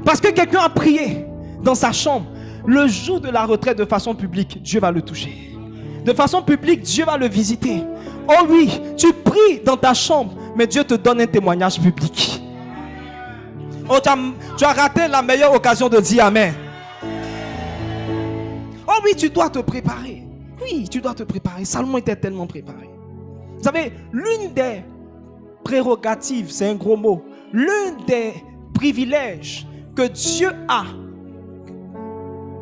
Parce que quelqu'un a prié dans sa chambre, le jour de la retraite de façon publique, Dieu va le toucher. De façon publique, Dieu va le visiter. Oh oui, tu pries dans ta chambre, mais Dieu te donne un témoignage public. Oh, tu as raté la meilleure occasion de dire Amen. Oh oui, tu dois te préparer. Oui, tu dois te préparer. Salomon était tellement préparé. Vous savez, l'une des prérogatives, c'est un gros mot, l'un des privilèges que Dieu a,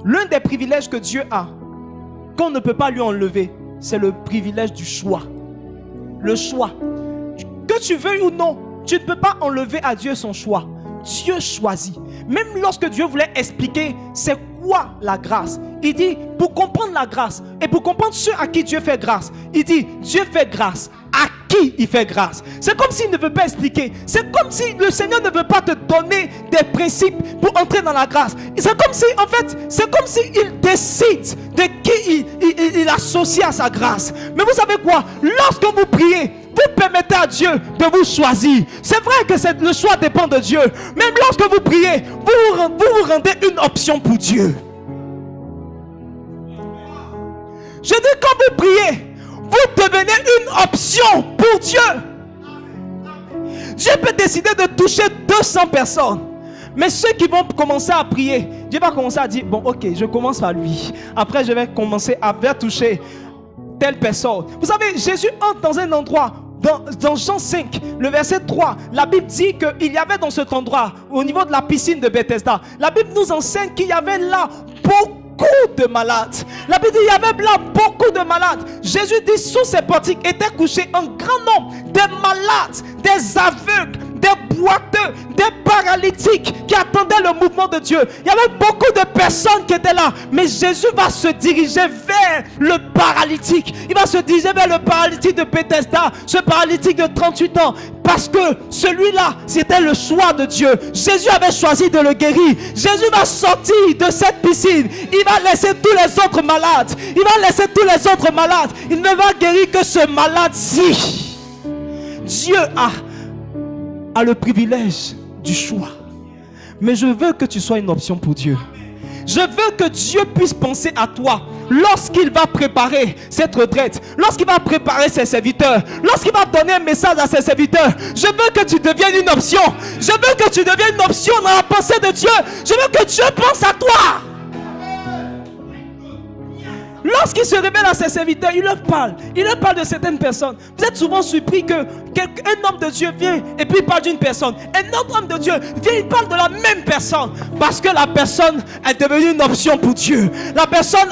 l'un des privilèges que Dieu a, qu'on ne peut pas lui enlever, c'est le privilège du choix. Le choix. Que tu veuilles ou non, tu ne peux pas enlever à Dieu son choix. Dieu choisit. Même lorsque Dieu voulait expliquer c'est quoi la grâce, il dit pour comprendre la grâce et pour comprendre ceux à qui Dieu fait grâce, il dit Dieu fait grâce à qui il fait grâce. C'est comme s'il ne veut pas expliquer. C'est comme si le Seigneur ne veut pas te donner des principes pour entrer dans la grâce. C'est comme si, en fait, c'est comme s'il décide de qui il associe à sa grâce. Mais vous savez quoi? Lorsque vous priez, vous permettez à Dieu de vous choisir. C'est vrai que le choix dépend de Dieu. Même lorsque vous priez, vous rendez une option pour Dieu. Je dis quand vous priez, vous devenez une option pour Dieu. Dieu peut décider de toucher 200 personnes. Mais ceux qui vont commencer à prier, Dieu va commencer à dire, bon ok, je commence par lui. Après je vais commencer à toucher telle personne. Vous savez, Jésus entre dans un endroit, dans Jean 5, le verset 3, la Bible dit qu'il y avait dans cet endroit, au niveau de la piscine de Bethesda, la Bible nous enseigne qu'il y avait là beaucoup de malades. La Bible dit qu'il y avait là beaucoup de malades. Jésus dit sous ces portiques était couché un grand nombre de malades, des aveugles, des boiteux, des paralytiques qui attendaient le mouvement de Dieu. Il y avait beaucoup de personnes qui étaient là. Mais Jésus va se diriger vers le paralytique. Il va se diriger vers le paralytique de Bethesda, ce paralytique de 38 ans. Parce que celui-là, c'était le choix de Dieu. Jésus avait choisi de le guérir. Jésus va sortir de cette piscine. Il va laisser tous les autres malades. Il va laisser tous les autres malades. Il ne va guérir que ce malade-ci. Dieu a le privilège du choix. Mais je veux que tu sois une option pour Dieu. Je veux que Dieu puisse penser à toi lorsqu'il va préparer cette retraite, lorsqu'il va préparer ses serviteurs, lorsqu'il va donner un message à ses serviteurs. Je veux que tu deviennes une option. Je veux que tu deviennes une option dans la pensée de Dieu. Je veux que Dieu pense à toi. Lorsqu'il se révèle à ses serviteurs, il leur parle. Il leur parle de certaines personnes. Vous êtes souvent surpris qu'un homme de Dieu vient et puis il parle d'une personne. Un autre homme de Dieu vient, il parle de la même personne. Parce que la personne est devenue une option pour Dieu. La personne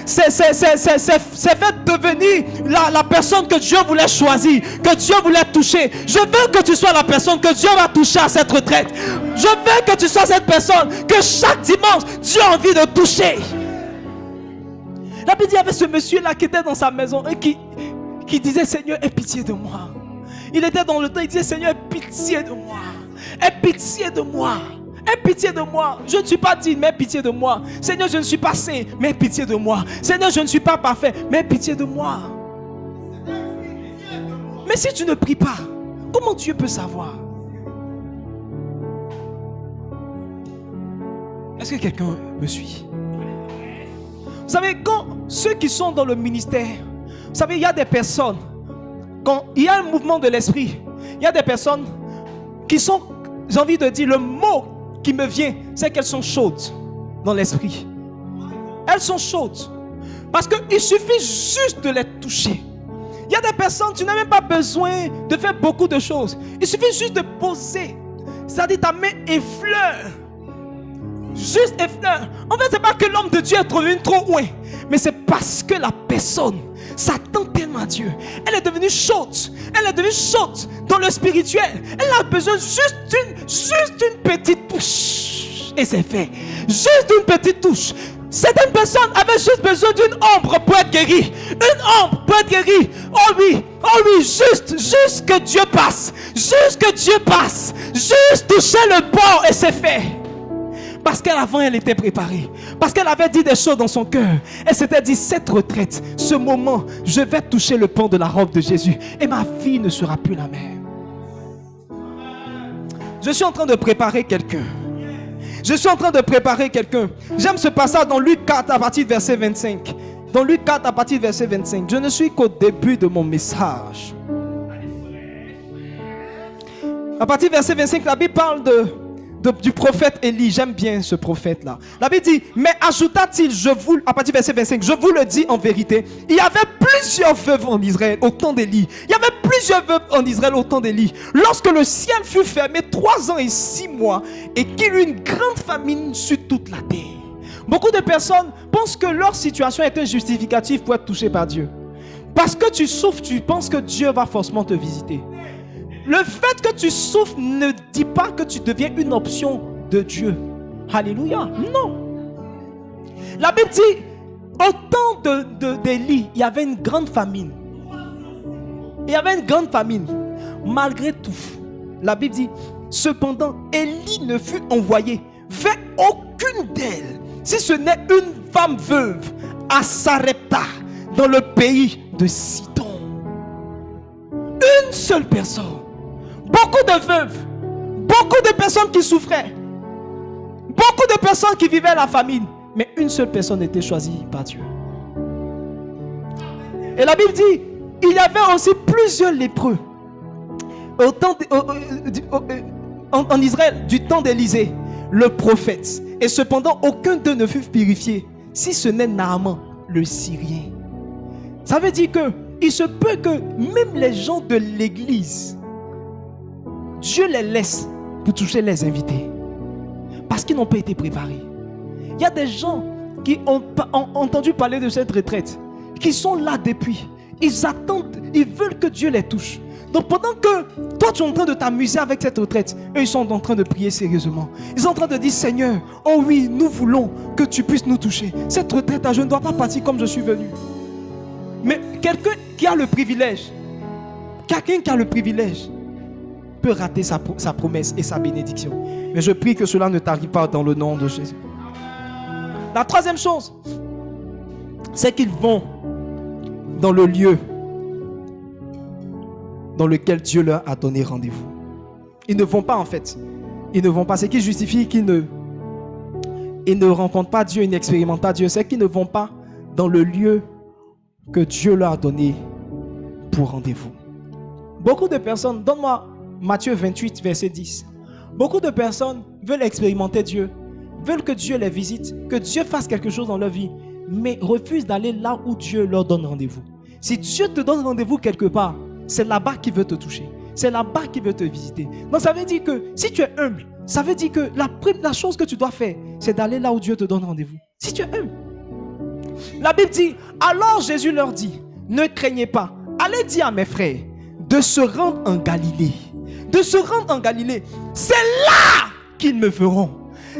s'est fait devenir la personne que Dieu voulait choisir, que Dieu voulait toucher. Je veux que tu sois la personne que Dieu va toucher à cette retraite. Je veux que tu sois cette personne que chaque dimanche, Dieu a envie de toucher. La Bible dit, il y avait ce monsieur-là qui était dans sa maison et qui disait, Seigneur, aie pitié de moi. Il était dans le temps, il disait, Seigneur, aie pitié de moi. Aie pitié de moi. Aie pitié de moi. Je ne suis pas digne, mais aie pitié de moi. Seigneur, je ne suis pas saint, mais aie pitié de moi. Seigneur, je ne suis pas parfait, mais aie pitié de moi. Mais si tu ne pries pas, comment Dieu peut savoir? Est-ce que quelqu'un me suit? Vous savez, quand ceux qui sont dans le ministère, vous savez, il y a des personnes, quand il y a un mouvement de l'esprit, il y a des personnes qui sont, j'ai envie de dire, le mot qui me vient, c'est qu'elles sont chaudes dans l'esprit. Elles sont chaudes. Parce qu'il suffit juste de les toucher. Il y a des personnes, tu n'as même pas besoin de faire beaucoup de choses. Il suffit juste de poser. C'est-à-dire ta main effleure. Juste effleure. En fait, c'est pas que l'homme de Dieu est devenu trop loin, mais c'est parce que la personne s'attend tellement à Dieu. Elle est devenue chaude. Elle est devenue chaude dans le spirituel. Elle a besoin juste d'une petite touche. Et c'est fait. Juste une petite touche. Certaines personnes avaient juste besoin d'une ombre pour être guérie. Une ombre pour être guérie. Oh oui, juste que Dieu passe. Juste que Dieu passe. Juste toucher le bord et c'est fait. Parce qu'avant elle était préparée. Parce qu'elle avait dit des choses dans son cœur. Elle s'était dit, cette retraite, ce moment, je vais toucher le pan de la robe de Jésus. Et ma vie ne sera plus la même. Je suis en train de préparer quelqu'un. Je suis en train de préparer quelqu'un. J'aime ce passage dans Luc 4 à partir du verset 25. Dans Luc 4 à partir du verset 25. Je ne suis qu'au début de mon message. À partir du verset 25, la Bible parle du prophète Élie. J'aime bien ce prophète-là. La Bible dit, mais ajouta-t-il, à partir du verset 25, je vous le dis en vérité, il y avait plusieurs veuves en Israël au temps d'Élie. Il y avait plusieurs veuves en Israël au temps d'Élie. Lorsque le ciel fut fermé 3 ans et 6 mois et qu'il y eut une grande famine sur toute la terre. Beaucoup de personnes pensent que leur situation est un justificatif pour être touché par Dieu. Parce que tu souffres, tu penses que Dieu va forcément te visiter. Le fait que tu souffres ne dit pas que tu deviens une option de Dieu. Alléluia. Non. La Bible dit, au temps d'Élie, il y avait une grande famine. Il y avait une grande famine. Malgré tout, la Bible dit, cependant, Élie ne fut envoyé vers aucune d'elles, si ce n'est une femme veuve à Sarepta, dans le pays de Sidon. Une seule personne. Beaucoup de veuves, beaucoup de personnes qui souffraient, beaucoup de personnes qui vivaient la famine, mais une seule personne était choisie par Dieu. Et la Bible dit, il y avait aussi plusieurs lépreux en Israël du temps d'Élisée, le prophète. Et cependant, aucun d'eux ne fut purifié, si ce n'est Naaman, le Syrien. Ça veut dire que il se peut que même les gens de l'église, Dieu les laisse pour toucher les invités. Parce qu'ils n'ont pas été préparés. Il y a des gens qui ont entendu parler de cette retraite, qui sont là depuis. Ils attendent, ils veulent que Dieu les touche. Donc pendant que toi tu es en train de t'amuser avec cette retraite, eux ils sont en train de prier sérieusement. Ils sont en train de dire Seigneur, oh oui, nous voulons que tu puisses nous toucher. Cette retraite, je ne dois pas partir comme je suis venu. Mais quelqu'un qui a le privilège, peut rater sa promesse et sa bénédiction. Mais je prie que cela ne t'arrive pas dans le nom de Jésus. La troisième chose, c'est qu'ils vont dans le lieu dans lequel Dieu leur a donné rendez-vous. Ils ne vont pas en fait. Ils ne vont pas. Ce qui justifie qu'ils ne rencontrent pas Dieu, ils n'expérimentent pas Dieu. C'est qu'ils ne vont pas dans le lieu que Dieu leur a donné pour rendez-vous. Beaucoup de personnes, donne-moi Matthieu 28, verset 10. Beaucoup de personnes veulent expérimenter Dieu, veulent que Dieu les visite, que Dieu fasse quelque chose dans leur vie, mais refusent d'aller là où Dieu leur donne rendez-vous. Si Dieu te donne rendez-vous quelque part, c'est là-bas qu'il veut te toucher. C'est là-bas qu'il veut te visiter. Donc ça veut dire que si tu es humble, ça veut dire que la chose que tu dois faire, c'est d'aller là où Dieu te donne rendez-vous. Si tu es humble. La Bible dit, alors Jésus leur dit, ne craignez pas, allez dire à mes frères de se rendre en Galilée. De se rendre en Galilée. C'est là qu'ils me verront.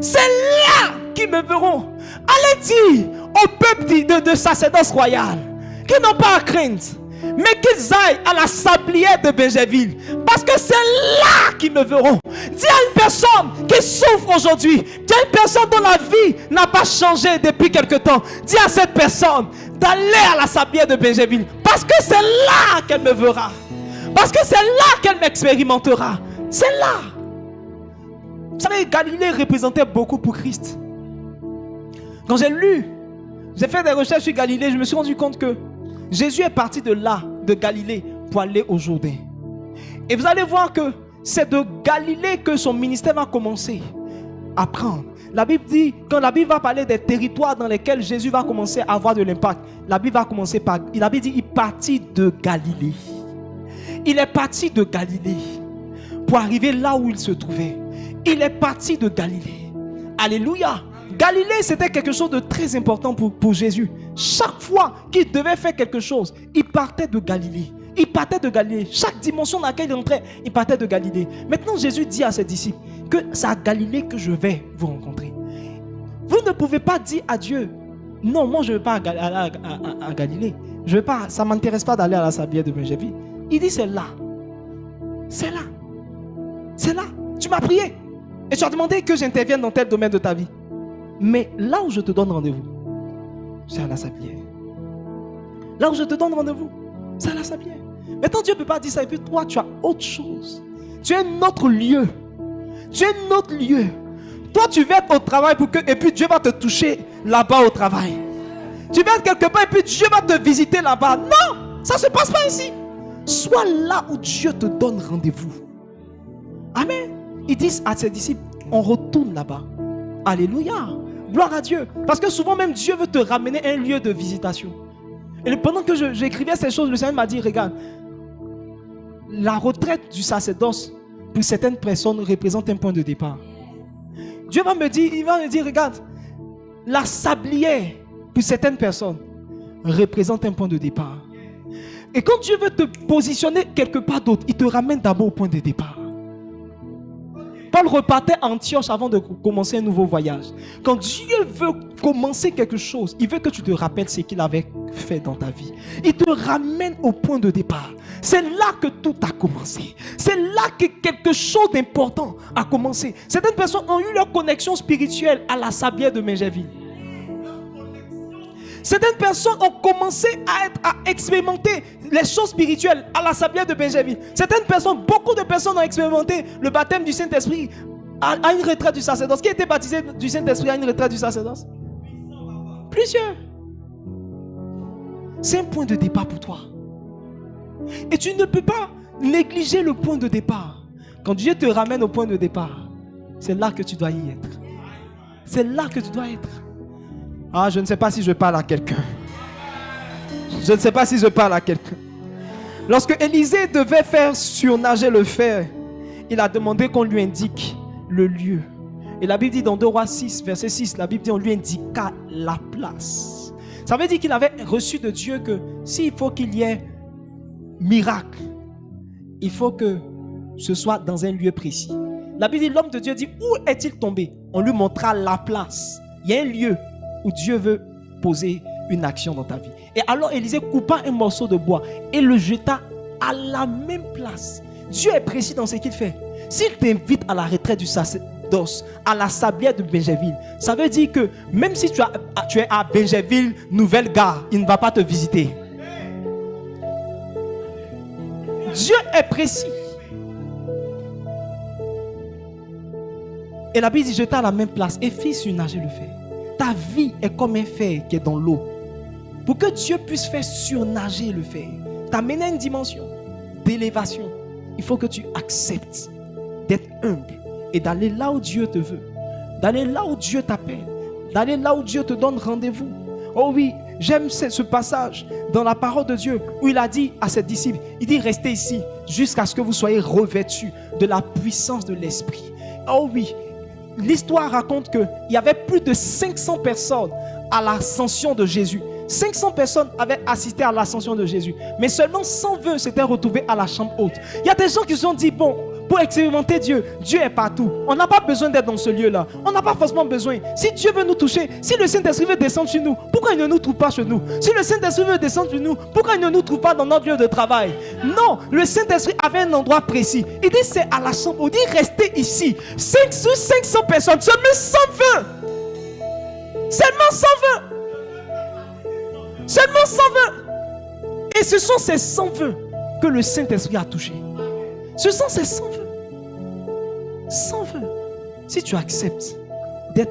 C'est là qu'ils me verront. Allez dire au peuple de sacerdance royale qu'ils n'ont pas à craindre, mais qu'ils aillent à la sablière de Benjaville, parce que c'est là qu'ils me verront. Dis à une personne qui souffre aujourd'hui, dis à une personne dont la vie n'a pas changé depuis quelque temps, dis à cette personne d'aller à la sablière de Benjaville, parce que c'est là qu'elle me verra, parce que c'est là qu'elle m'expérimentera. C'est là. Vous savez, Galilée représentait beaucoup pour Christ. Quand j'ai fait des recherches sur Galilée, je me suis rendu compte que Jésus est parti de là, de Galilée, pour aller au Jourdain. Et vous allez voir que c'est de Galilée que son ministère va commencer à prendre. La Bible dit, quand la Bible va parler des territoires dans lesquels Jésus va commencer à avoir de l'impact, la Bible dit, il partit de Galilée. Il est parti de Galilée pour arriver là où il se trouvait. Il est parti de Galilée. Alléluia. Galilée, c'était quelque chose de très important pour Jésus. Chaque fois qu'il devait faire quelque chose, il partait de Galilée. Il partait de Galilée. Chaque dimension dans laquelle il entrait, il partait de Galilée. Maintenant, Jésus dit à ses disciples que c'est à Galilée que je vais vous rencontrer. Vous ne pouvez pas dire à Dieu, non, moi je ne veux pas à Galilée. Je veux pas, ça ne m'intéresse pas d'aller à la sablière de Benjaville. Il dit c'est là. C'est là. C'est là. Tu m'as prié. Et tu as demandé que j'intervienne dans tel domaine de ta vie. Mais là où je te donne rendez-vous, c'est à la sablière. Là où je te donne rendez-vous, c'est à la sablière. Maintenant, Dieu ne peut pas dire ça. Et puis toi, tu as autre chose. Tu es un autre lieu. Tu es un autre lieu. Toi, tu vas être au travail et puis Dieu va te toucher là-bas au travail. Tu vas être quelque part et puis Dieu va te visiter là-bas. Non, ça ne se passe pas ici. Sois là où Dieu te donne rendez-vous. Amen. Ils disent à ses disciples, on retourne là-bas. Alléluia. Gloire à Dieu. Parce que souvent même Dieu veut te ramener à un lieu de visitation. Et pendant que j'écrivais ces choses, le Seigneur m'a dit, regarde, la retraite du sacerdoce pour certaines personnes représente un point de départ. Dieu va me dire, il va me dire, regarde, la sablière pour certaines personnes représente un point de départ. Et quand Dieu veut te positionner quelque part d'autre, il te ramène d'abord au point de départ. Paul repartait à Antioche avant de commencer un nouveau voyage. Quand Dieu veut commencer quelque chose, il veut que tu te rappelles ce qu'il avait fait dans ta vie. Il te ramène au point de départ. C'est là que tout a commencé. C'est là que quelque chose d'important a commencé. Certaines personnes ont eu leur connexion spirituelle à la sablière de Benjaville. Certaines personnes ont commencé à expérimenter les choses spirituelles à la sablière de Benjaville. Certaines personnes, beaucoup de personnes ont expérimenté le baptême du Saint-Esprit à une retraite du sacerdoce. Qui a été baptisé du Saint-Esprit à une retraite du sacerdoce? Plusieurs. C'est un point de départ pour toi. Et tu ne peux pas négliger le point de départ. Quand Dieu te ramène au point de départ, c'est là que tu dois y être. C'est là que tu dois être. Ah, je ne sais pas si je parle à quelqu'un. Je ne sais pas si je parle à quelqu'un. Lorsque Élisée devait faire surnager le fer, il a demandé qu'on lui indique le lieu. Et la Bible dit dans 2 Rois 6, verset 6, la Bible dit on lui indiqua la place. Ça veut dire qu'il avait reçu de Dieu que s'il faut qu'il y ait miracle, il faut que ce soit dans un lieu précis. La Bible dit, l'homme de Dieu dit, où est-il tombé? On lui montra la place. Il y a un lieu où Dieu veut poser une action dans ta vie. Et alors Élisée coupa un morceau de bois et le jeta à la même place. Dieu est précis dans ce qu'il fait. S'il t'invite à la retraite du sacerdoce, à la sablière de Benjerville, ça veut dire que même si tu es à Benjerville, Nouvelle-Gare, il ne va pas te visiter. Dieu est précis. Et la Bible dit, jeta à la même place et fit surnager le fer. Ta vie est comme un fer qui est dans l'eau. Pour que Dieu puisse faire surnager le fer, t'amener à une dimension d'élévation, il faut que tu acceptes d'être humble et d'aller là où Dieu te veut, d'aller là où Dieu t'appelle, d'aller là où Dieu te donne rendez-vous. Oh oui, j'aime ce passage dans la parole de Dieu où il a dit à ses disciples, il dit restez ici jusqu'à ce que vous soyez revêtus de la puissance de l'Esprit. Oh oui, l'histoire raconte qu'il y avait plus de 500 personnes à l'ascension de Jésus. 500 personnes avaient assisté à l'ascension de Jésus, mais seulement 120 s'étaient retrouvés à la chambre haute. Il y a des gens qui se sont dit, bon, pour expérimenter Dieu, Dieu est partout. On n'a pas besoin d'être dans ce lieu-là. On n'a pas forcément besoin. Si Dieu veut nous toucher, si le Saint-Esprit veut descendre sur nous, pourquoi il ne nous trouve pas chez nous? Si le Saint-Esprit veut descendre sur nous, pourquoi il ne nous trouve pas dans notre lieu de travail? Non, le Saint-Esprit avait un endroit précis. Il dit, c'est à la chambre haute. Il dit, restez ici. 500 personnes, seulement 120. Seulement 120. Seulement 120. Et ce sont ces 120 que le Saint-Esprit a touché. Ce sont ces 120. 120. Si tu acceptes